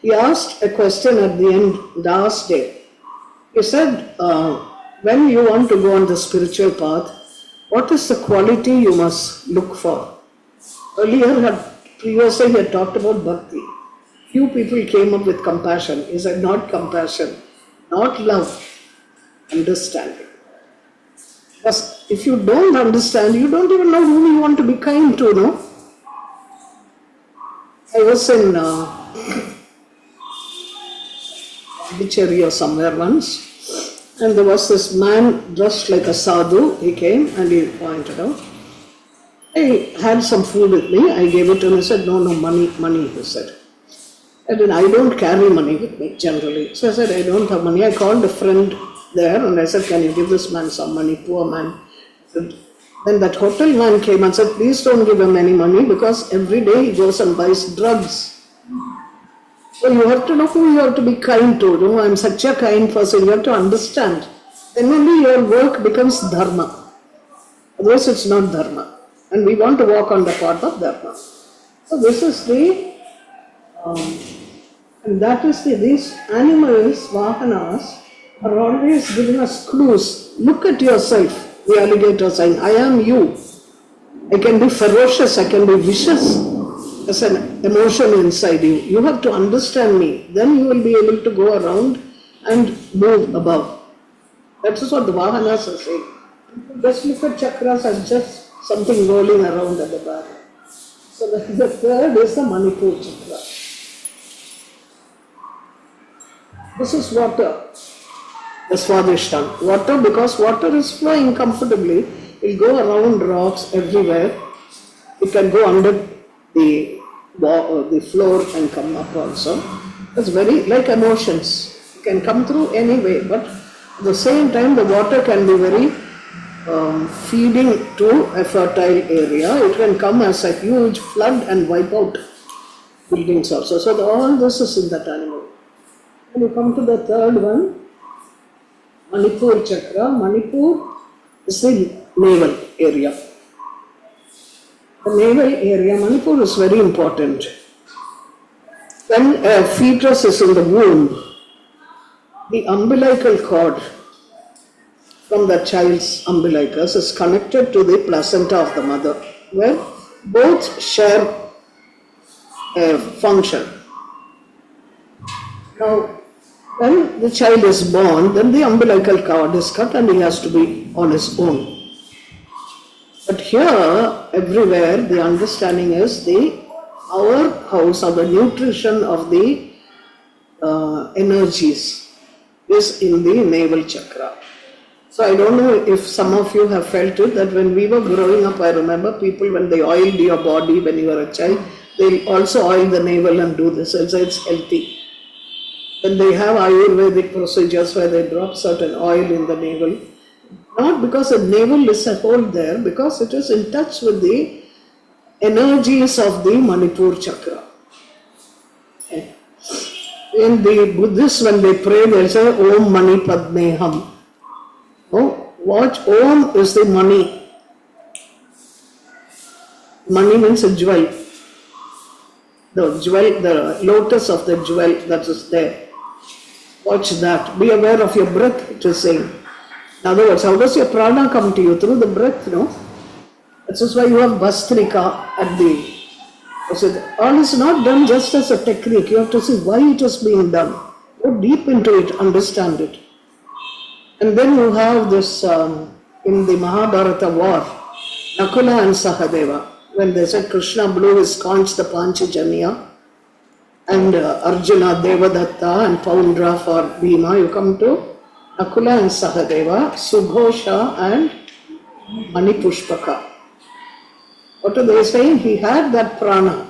He asked a question at the end, last day. He said, when you want to go on the spiritual path, what is the quality you must look for? Previously he had talked about bhakti. Few people came up with compassion. He said, not compassion, not love. understanding. Because if you don't understand, you don't even know whom you want to be kind to, no? I was in Pondicherry or somewhere once, and there was this man dressed like a sadhu. He came and he pointed out. I had some food with me. I gave it to him. He said, no, money, he said. And then I don't carry money with me generally. So I said, I don't have money. I called a friend there and I said, can you give this man some money, poor man? Then that hotel man came and said, please don't give him any money because every day he goes and buys drugs. So you have to know who you have to be kind to. No, I'm such a kind person. You have to understand. Then only your work becomes dharma. Otherwise it's not dharma. And we want to walk on the path of dharma. So this is the, and that is these animals, vahanas, are always giving us clues. Look at yourself. The alligator saying, I am you. I can be ferocious, I can be vicious. As an emotion inside you. You have to understand me. Then you will be able to go around and move above. That is what the Vahanas are saying. Just look at chakras as just something rolling around at the back. So the third is the Manipur chakra. This is water. The Swadhishtan. Water, because water is flowing comfortably. It will go around rocks everywhere. It can go under the floor and come up also. It's very like emotions. It can come through any way, but at the same time the water can be very feeding to a fertile area. It can come as a huge flood and wipe out buildings also. So all this is in that animal. When you come to the third one, Manipur chakra. Manipur is the navel area. The navel area, Manipur is very important. When a fetus is in the womb, the umbilical cord from the child's umbilicus is connected to the placenta of the mother, where both share a function. Now, when the child is born, then the umbilical cord is cut and he has to be on his own. But here, everywhere, the understanding is the powerhouse or the nutrition of the energies is in the navel chakra. So I don't know if some of you have felt it, that when we were growing up, I remember people, when they oiled your body when you were a child, they also oil the navel and do this, so it's healthy. When they have Ayurvedic procedures where they drop certain oil in the navel, not because the navel is a hole there, because it is in touch with the energies of the Manipur chakra. Okay. In the Buddhists, when they pray, they say, Om Mani Padme Hum. Oh, watch, Om is the money. Money means a jewel. The jewel, the lotus of the jewel that is there. Watch that. Be aware of your breath, it is saying. In other words, how does your prana come to you? Through the breath, no? This is why you have Bastrika at the... all is not done just as a technique. You have to see why it is being done. Go deep into it, understand it. And then you have this, in the Mahabharata war, Nakula and Sahadeva, when they said Krishna blew his conch, the Panchajanya, and Arjuna, Devadatta and Poundra for Bhima, you come to Nakula and Sahadeva, Sughosha and Manipushpaka. What are they saying? He had that prana.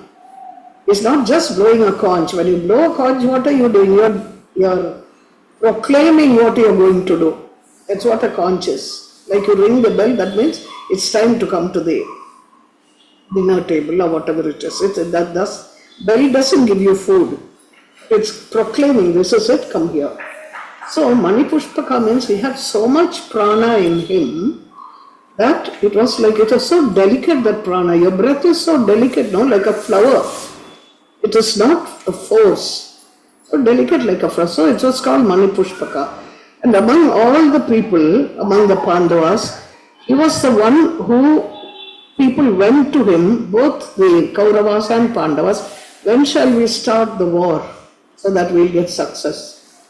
It's not just blowing a conch. When you blow a conch, what are you doing? You're proclaiming what you're going to do. That's what a conch is. Like you ring the bell, that means it's time to come to the dinner table or whatever it is. Bell doesn't give you food. It's proclaiming, this is it, come here. So Manipushpaka means he had so much prana in him that it was like, it was so delicate, that prana. Your breath is so delicate, no, like a flower. It is not a force. So delicate like a flower. So it was called Manipushpaka. And among all the people, among the Pandavas, he was the one who people went to him, both the Kauravas and Pandavas, when shall we start the war so that we'll get success?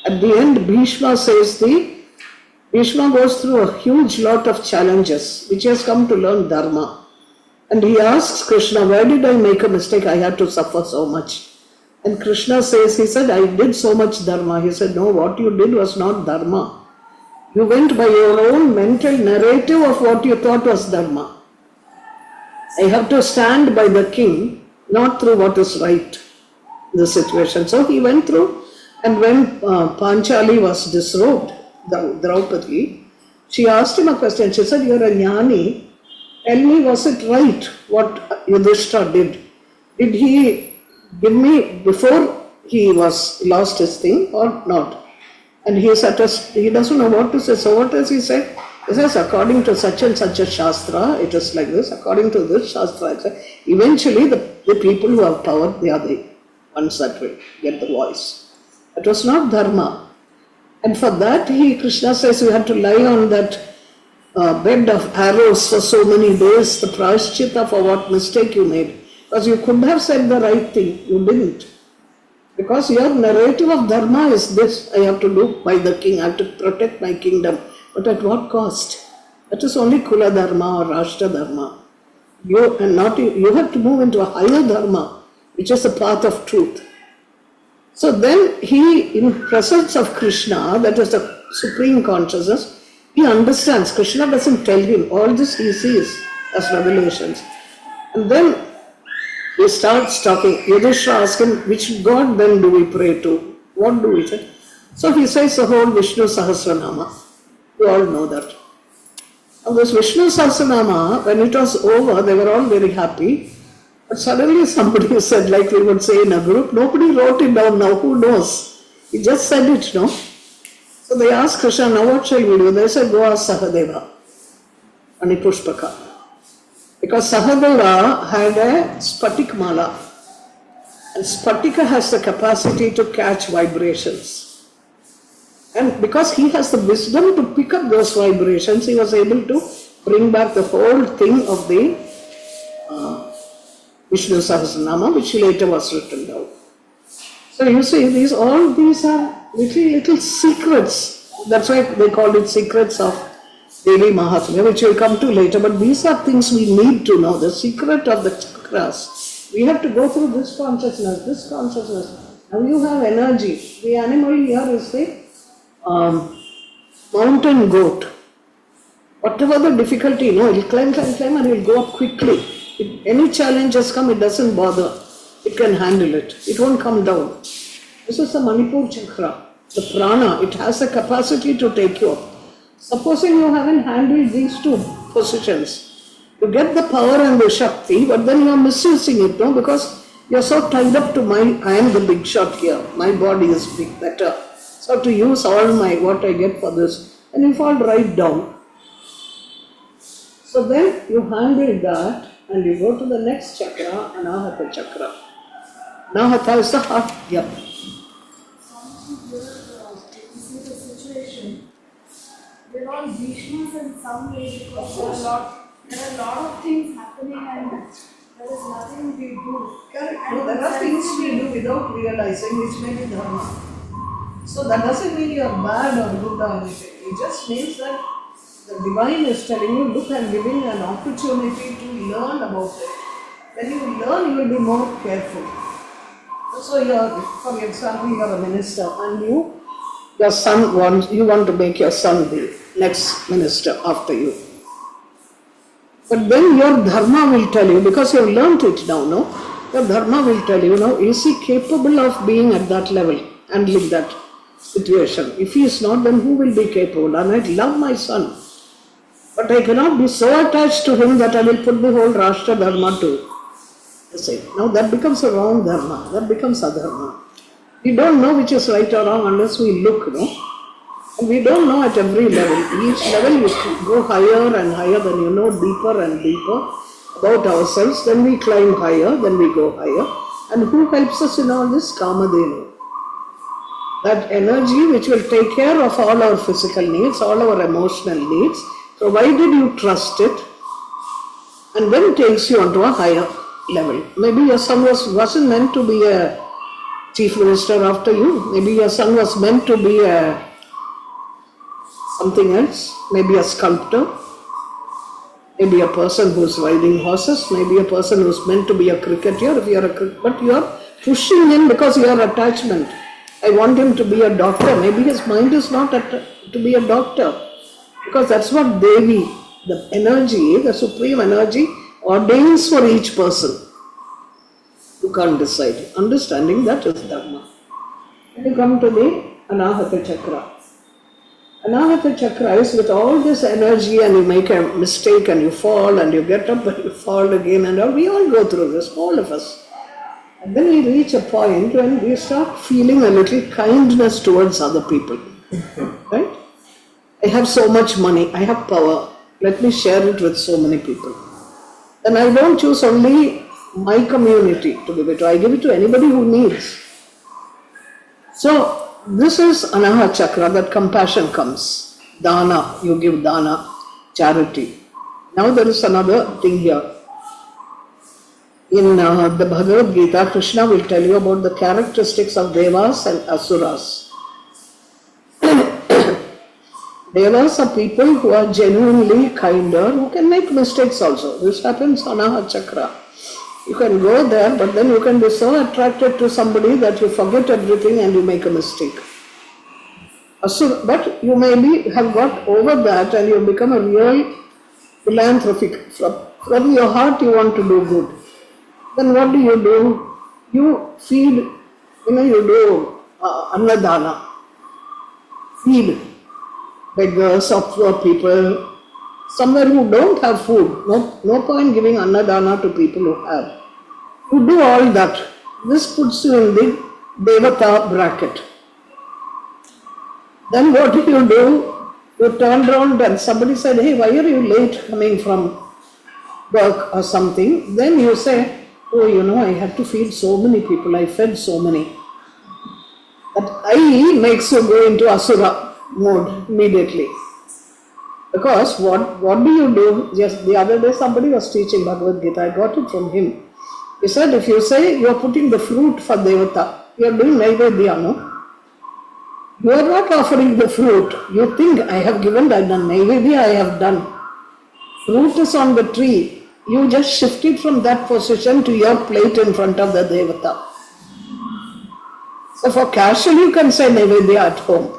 At the end, Bhishma says the Bhishma goes through a huge lot of challenges, which he has come to learn Dharma. And he asks Krishna, why did I make a mistake? I had to suffer so much. And Krishna says, he said, I did so much Dharma. He said, no, what you did was not Dharma. You went by your own mental narrative of what you thought was Dharma. I have to stand by the king, not through what is right in the situation. So he went through, and when Panchali was disrobed, Draupadi, she asked him a question. She said, you're a jnani. Tell me, was it right what Yudhishthira did? Did he give me before he lost his thing or not? And he doesn't know what to say. So what does he say? He says, according to such and such a Shastra, it is like this. According to this Shastra, eventually the people who have power, they are the ones that will get the voice. It was not Dharma. And for that, Krishna says, you had to lie on that bed of arrows for so many days, the prashchitta for what mistake you made. Because you could have said the right thing, you didn't. Because your narrative of Dharma is this, I have to do by the king, I have to protect my kingdom. But at what cost? That is only Kula Dharma or Rashtra Dharma. You have to move into a higher Dharma, which is the path of truth. So then in presence of Krishna, that is the supreme consciousness, he understands. Krishna doesn't tell him. All this he sees as revelations. And then he starts talking. Yudhishthira asks him, which God then do we pray to? What do we say? So he says the whole Vishnu Sahasranama. You all know that. Now this Vishnu Sahasranama, when it was over, they were all very happy. But suddenly somebody said, like we would say in a group, nobody wrote it down now, who knows? He just said it, no? So they asked Krishna, now what shall we do? They said, go ask Sahadeva, Anipushpaka. Because Sahadeva had a Spatik Mala. And Spatika has the capacity to catch vibrations. And because he has the wisdom to pick up those vibrations, he was able to bring back the whole thing of the Vishnu Sahasranama, which later was written down. So you see, all these are little secrets. That's why they called it secrets of Devi Mahatmiyam, which we'll come to later. But these are things we need to know. The secret of the chakras. We have to go through this consciousness, this consciousness. Now you have energy. The animal here is the mountain goat. Whatever the difficulty, he'll climb and he'll go up quickly. If any challenges come, it doesn't bother. It can handle it. It won't come down. This is the Manipur chakra, the prana. It has the capacity to take you up. Supposing you haven't handled these two positions, you get the power and the shakti, but then you are misusing it, no? Because you are so tied up to I am the big shot here. My body is big, better. So to use all what I get for this, and you fall right down. So then you handle that. And you go to the next chakra, Anahata chakra. Anahata is the heart. Yeah. Swamiji, you see the situation. They're all Bhishmas in some way because there are a lot of things happening and there is nothing we do. Correct. No, there are things we do without realizing, which may be dharma. So that doesn't mean you are bad or good or anything. It just means that the divine is telling you, look, I am giving an opportunity to learn about it. When you learn, you will be more careful. So for example, you are a minister and you want to make your son the next minister after you. But then your dharma will tell you, because you have learnt it now, no? Your dharma will tell you, is he capable of being at that level, handling that situation? If he is not, then who will be capable? And I love my son. But I cannot be so attached to him that I will put the whole Rashtra Dharma to. Now that becomes a wrong Dharma, that becomes adharma. We don't know which is right or wrong unless we look, no? And we don't know at every level. Each level you go higher and higher, then you know deeper and deeper about ourselves, then we climb higher, then we go higher. And who helps us in all this? Kamadhenu. That energy which will take care of all our physical needs, all our emotional needs, provided you trust it, and then takes you onto a higher level. Maybe your son wasn't meant to be a chief minister after you. Maybe your son was meant to be something else, maybe a sculptor, maybe a person who's riding horses, maybe a person who's meant to be a cricketer, if you're but you're pushing him because you are attachment. I want him to be a doctor. Maybe his mind is not to be a doctor, because that's what Devi, the energy, the supreme energy, ordains for each person. You can't decide. Understanding that is Dharma. When you come to the Anahata Chakra. Anahata Chakra is with all this energy, and you make a mistake and you fall and you get up and you fall again, and all. We all go through this, all of us. And then we reach a point when we start feeling a little kindness towards other people. Right? I have so much money, I have power. Let me share it with so many people. Then I don't choose only my community to give it to. I give it to anybody who needs. So this is Anahata Chakra, that compassion comes. Dana, you give dana, charity. Now there is another thing here. In the Bhagavad Gita, Krishna will tell you about the characteristics of Devas and Asuras. Devas are people who are genuinely kinder, who can make mistakes also. This happens on Anahata Chakra. You can go there, but then you can be so attracted to somebody that you forget everything and you make a mistake. But you maybe have got over that and you become a real philanthropic. From your heart you want to do good. Then what do? You feed, you do annadana. Feed beggars or poor people, somewhere who don't have food. No point giving annadana to people who have. You do all that. This puts you in the Devata bracket. Then what do? You turn around and somebody said, hey, why are you late coming from work or something? Then you say, oh, I had to feed so many people, I fed so many. That I makes you go into Asura mode immediately. Because what do you do? Just the other day somebody was teaching Bhagavad Gita, I got it from him. He said, if you say you are putting the fruit for Devata, you are doing Naivedya, no? You are not offering the fruit. You think, I have given that, Naivedya I have done. Fruit is on the tree. You just shifted from that position to your plate in front of the Devata. So for casual you can say Naivedya at home.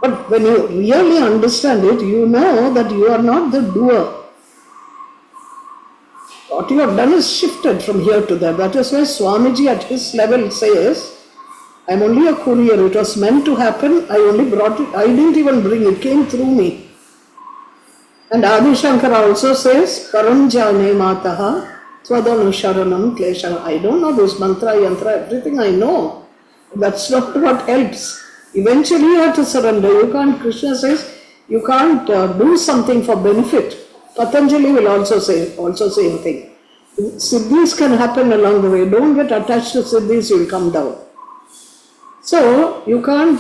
But when you really understand it, you know that you are not the doer. What you have done is shifted from here to there. That is why Swamiji at his level says, I am only a courier. It was meant to happen. I only brought it. I didn't even bring it. It came through me. And Adi Shankara also says, Karam jane mataha swadanu sharanam klesham. I don't know this mantra, yantra, everything I know. That's not what helps. Eventually you have to surrender. You can't, Krishna says, you can't do something for benefit. Patanjali will also say same thing. Siddhis can happen along the way. Don't get attached to siddhis, you'll come down. So you can't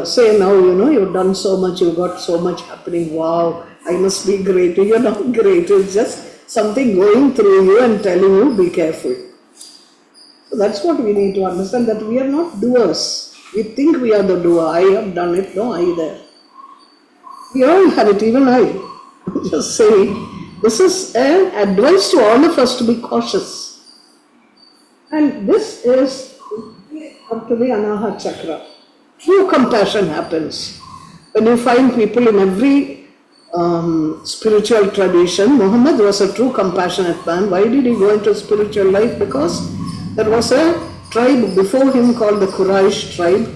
say now, you've done so much, you've got so much happening. Wow, I must be great. You're not great. It's just something going through you and telling you, be careful. So that's what we need to understand, that we are not doers. We think we are the doer. I have done it. No, I there. We all have it, even I. Just saying, this is an advice to all of us to be cautious. And this is up to the Anahata Chakra. True compassion happens. When you find people in every spiritual tradition, Muhammad was a true compassionate man. Why did he go into spiritual life? Because there was a tribe before him called the Quraysh tribe,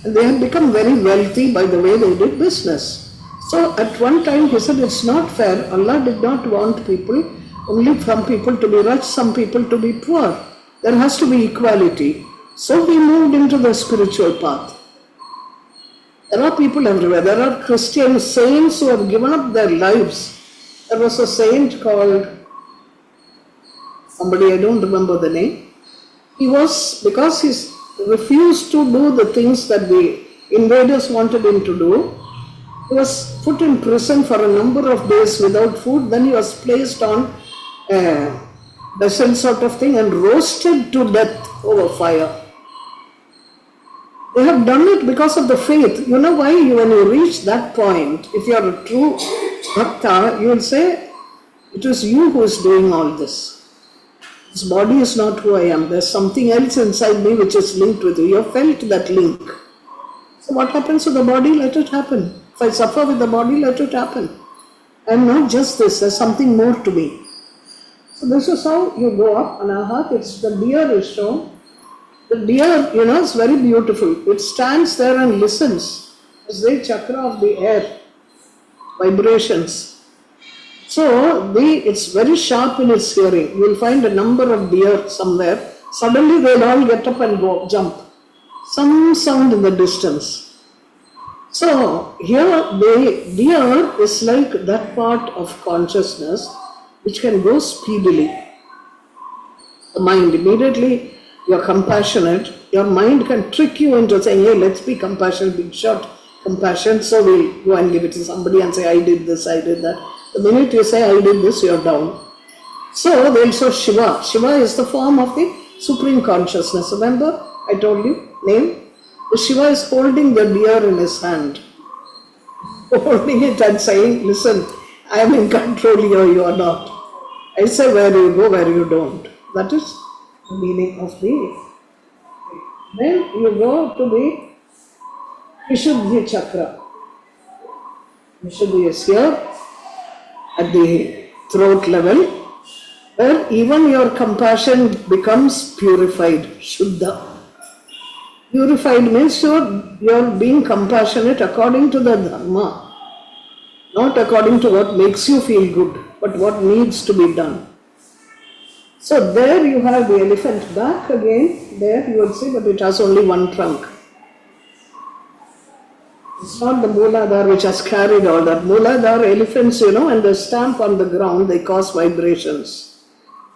and they had become very wealthy by the way they did business. So at one time he said, it's not fair. Allah did not want people, only some people to be rich, some people to be poor. There has to be equality. So he moved into the spiritual path. There are people everywhere. There are Christian saints who have given up their lives. There was a saint called, somebody, I don't remember the name. He was, because he refused to do the things that the invaders wanted him to do, he was put in prison for a number of days without food. Then he was placed on a vessel sort of thing and roasted to death over fire. They have done it because of the faith. You know why? When you reach that point, if you are a true bhakta, you will say, it is you who is doing all this. This body is not who I am. There's something else inside me which is linked with you. You have felt that link. So what happens to the body? Let it happen. If I suffer with the body, let it happen. I am not just this. There's something more to me. So this is how you go up. Anahat, it's the deer is shown. The deer, is very beautiful. It stands there and listens. It's the chakra of the air, vibrations. So it's very sharp in its hearing. You will find a number of deer somewhere. Suddenly they'll all get up and go, jump. Some sound in the distance. So here the deer is like that part of consciousness which can go speedily. The mind immediately. You're compassionate, your mind can trick you into saying, hey, let's be compassionate, big shot, compassion, so we'll go and give it to somebody and say, I did this, I did that. The minute you say, I did this, you're down. So they'll show Shiva. Shiva is the form of the Supreme Consciousness. Remember, I told you, name? The Shiva is holding the deer in his hand. Holding it and saying, listen, I am in control here, you are not. I say where you go, where you don't. That is the meaning of the. Then you go to the Vishuddhi chakra. Vishuddhi is here at the throat level, where even your compassion becomes purified, Shuddha. Purified means you're being compassionate according to the Dharma, not according to what makes you feel good, but what needs to be done. So there you have the elephant back again, there you will see, but it has only one trunk. It's not the Mooladhara which has carried all that. Mooladhara elephants, when they stamp on the ground, they cause vibrations.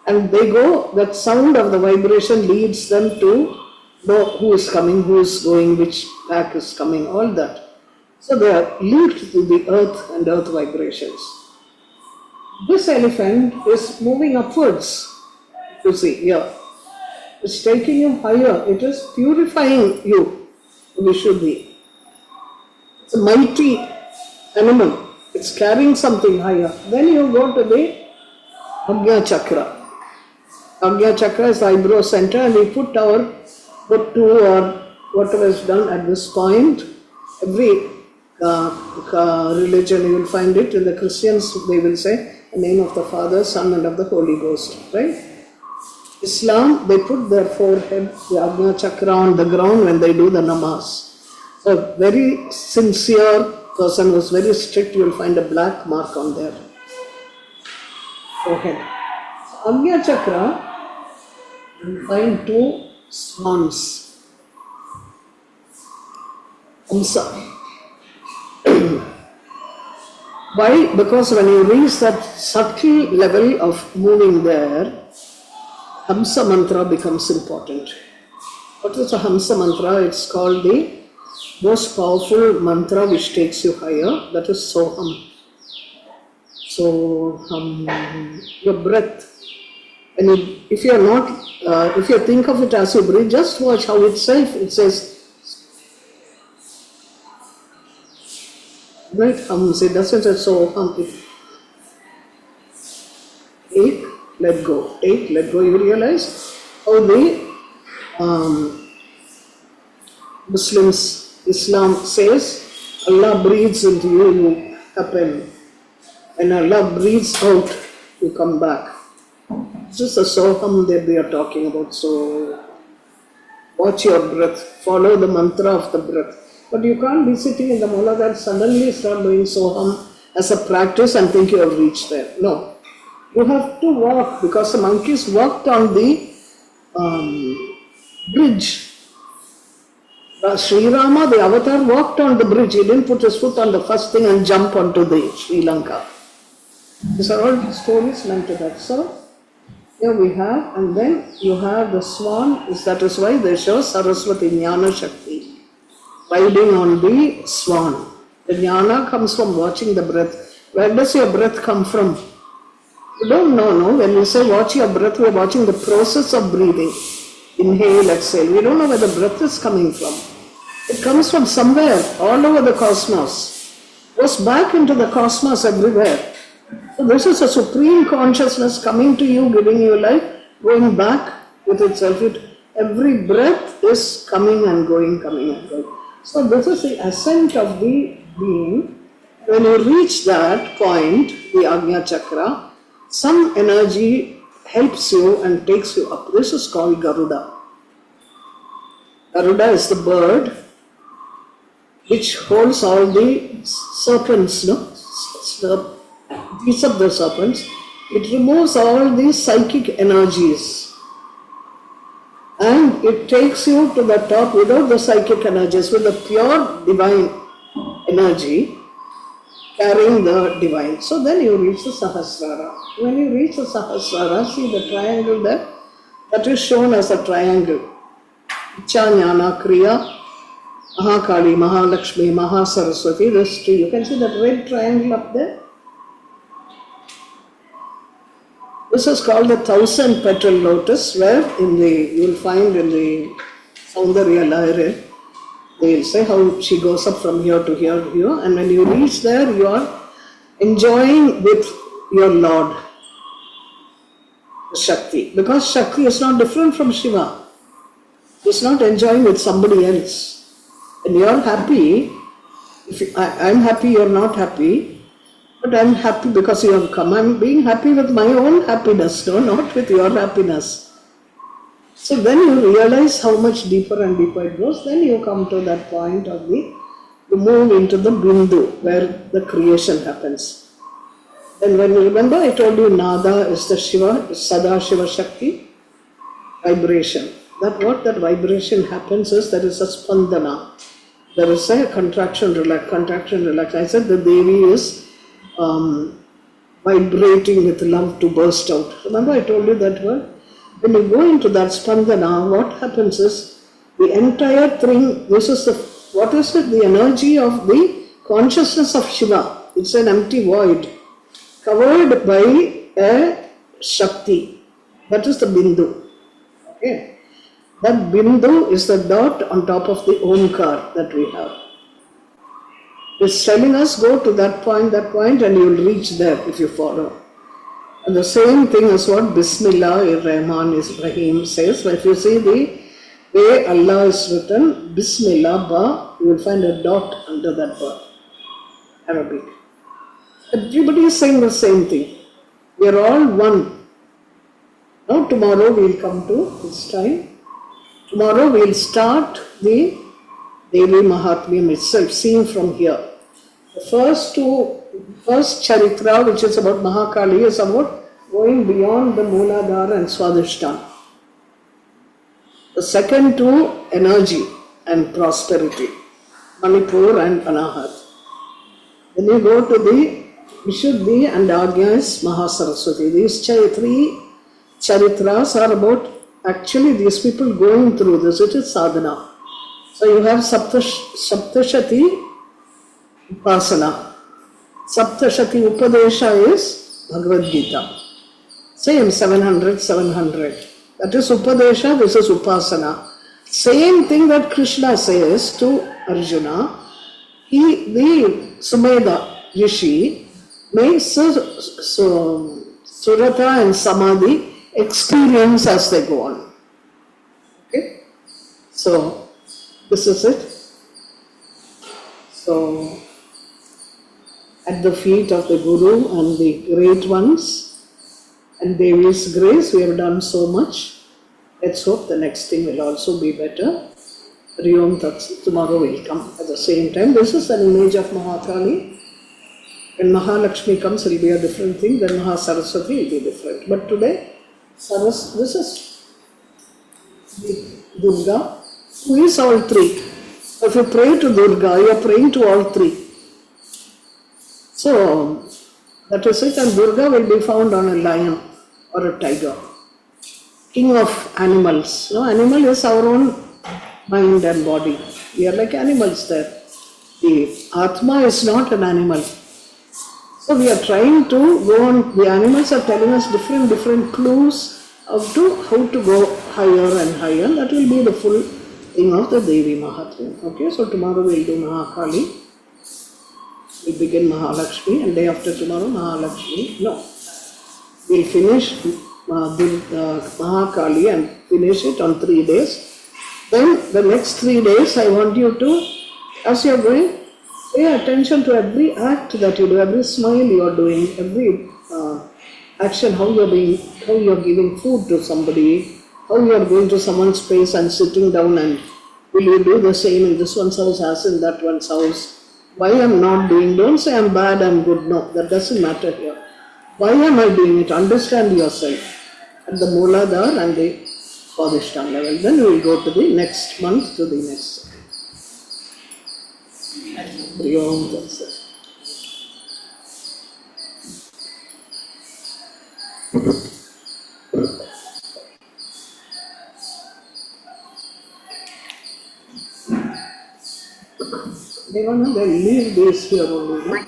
And they go, that sound of the vibration leads them to know who is coming, who is going, which pack is coming, all that. So they are linked to the earth and earth vibrations. This elephant is moving upwards. You see here, it's taking you higher, it is purifying you, Vishuddhi. It's a mighty animal, it's carrying something higher. Then you go to the Agnya Chakra. Agnya Chakra is the eyebrow center, and we put our two or whatever is done at this point. Every religion you will find it. In the Christians they will say the name of the Father, Son and of the Holy Ghost, right? Islam, they put their forehead, the Agnya Chakra on the ground when they do the namaz. So very sincere person who is very strict, you will find a black mark on their forehead. So Agnya Chakra, you will find two swans. Hamsa. Why? Because when you reach that subtle level of moving there, Hamsa mantra becomes important. What is a Hamsa mantra? It's called the most powerful mantra which takes you higher. That is Soham. So, your breath. And if you think of it as you breathe, just watch how it says, right? Hums. It doesn't say Soham. Take, let go. Take, let go. You realize how the Islam says, Allah breathes into you, you happen. When Allah breathes out, you come back. This is the Soham that we are talking about. So, watch your breath. Follow the mantra of the breath. But you can't be sitting in the Mooladhara and suddenly start doing Soham as a practice and think you have reached there. No. You have to walk, because the monkeys walked on the bridge. Sri Rama, the avatar, walked on the bridge. He didn't put his foot on the first thing and jump onto the Sri Lanka. These are all stories linked to that. So, here we have, and then you have the swan. That is why they show Saraswati Jnana Shakti riding on the swan. The jnana comes from watching the breath. Where does your breath come from? You don't know, no? When you say watch your breath, we are watching the process of breathing. Inhale, exhale. We don't know where the breath is coming from. It comes from somewhere, all over the cosmos. Goes back into the cosmos everywhere. So this is a supreme consciousness coming to you, giving you life, going back with itself. Every breath is coming and going, coming and going. So this is the ascent of the being. When you reach that point, the Agnya Chakra, some energy helps you and takes you up. This is called Garuda. Garuda is the bird which holds all the serpents, beats up the serpents. It removes all the psychic energies and it takes you to the top without the psychic energies, with the pure divine energy carrying the divine. So then you reach the Sahasrara. When you reach the Sahasrara, see the triangle there? That is shown as a triangle. Icha, Jnana, Kriya, Mahakali, Mahalakshmi, Mahasaraswati, this tree. You can see that red triangle up there. This is called the 1,000-petal lotus, where you will find in the Saundarya Lahiri, they will say how she goes up from here to here to here, and when you reach there, you are enjoying with your Lord, Shakti. Because Shakti is not different from Shiva. It's not enjoying with somebody else. When you are happy, I'm happy, you're not happy, but I'm happy because you have come. I'm being happy with my own happiness, not with your happiness. So then you realize how much deeper and deeper it goes. Then you come to that point of you move into the Bindu, where the creation happens. Then when you remember, I told you Nada is the Shiva, Sada Shiva Shakti, vibration. What that vibration happens is there is a spandana. There is a contraction, relax, contraction, relax. I said the Devi is vibrating with love to burst out. Remember I told you that word? When you go into that spandana, what happens is the entire thing, what is it? The energy of the consciousness of Shiva. It's an empty void covered by a Shakti. That is the Bindu. Okay. That Bindu is the dot on top of the Omkar that we have. It's telling us go to that point, and you will reach there if you follow. And the same thing is what Bismillah Rahman Rahim says. If you see the way Allah is written, Bismillah Ba, you will find a dot under that Ba. Arabic. Everybody is saying the same thing. We are all one. Now tomorrow we will come to this time. Tomorrow we will start the Devi Mahatmiyam itself, seen from here. The first Charitra, which is about Mahakali, is about going beyond the Mooladhara and Swadhisthana. The second two, energy and prosperity, Manipur and Anahat. Then you go to the Vishuddhi and Agnya is Mahasaraswati. These three Charitras are about actually these people going through this, which is sadhana. So you have Saptashati Upasana. Saptashati Upadesha is Bhagavad Gita. Same 700. That is Upadesha, this is Upasana. Same thing that Krishna says to Arjuna. The Sumedha Rishi makes Surata and Samadhi experience as they go on. Okay? So, this is it. So, at the feet of the Guru and the great ones and Devi's grace, we have done so much. Let's hope the next thing will also be better. Riyom Tatsi, tomorrow will come at the same time. This is an image of Mahakali. When Mahalakshmi comes, it will be a different thing. Then Mahasaraswati will be different. But today, this is Durga, who is all three. If you pray to Durga, you are praying to all three. So, that is it. And Durga will be found on a lion or a tiger. King of animals. No, animal is our own mind and body. We are like animals there. The Atma is not an animal. So we are trying to go on. The animals are telling us different clues of how to go higher and higher. That will be the full thing of the Devi Mahatmiyam. Okay, so tomorrow we'll do Mahakali. We begin Mahalakshmi and day after tomorrow Mahalakshmi. No, we'll finish the Mahakali and finish it on 3 days. Then the next 3 days I want you to, as you're going, pay attention to every act that you do, every smile you're doing, every action, how you're giving food to somebody, how you're going to someone's place and sitting down, and will you do the same in this one's house as in that one's house? Why I'm not doing, don't say I'm bad, I'm good, no, that doesn't matter here. Why am I doing it? Understand yourself at the Mooladhara and the Swadhisthana level. Then we will go to the next month, to the next. Hari Om Tat Sat. They want to leave this here only. No?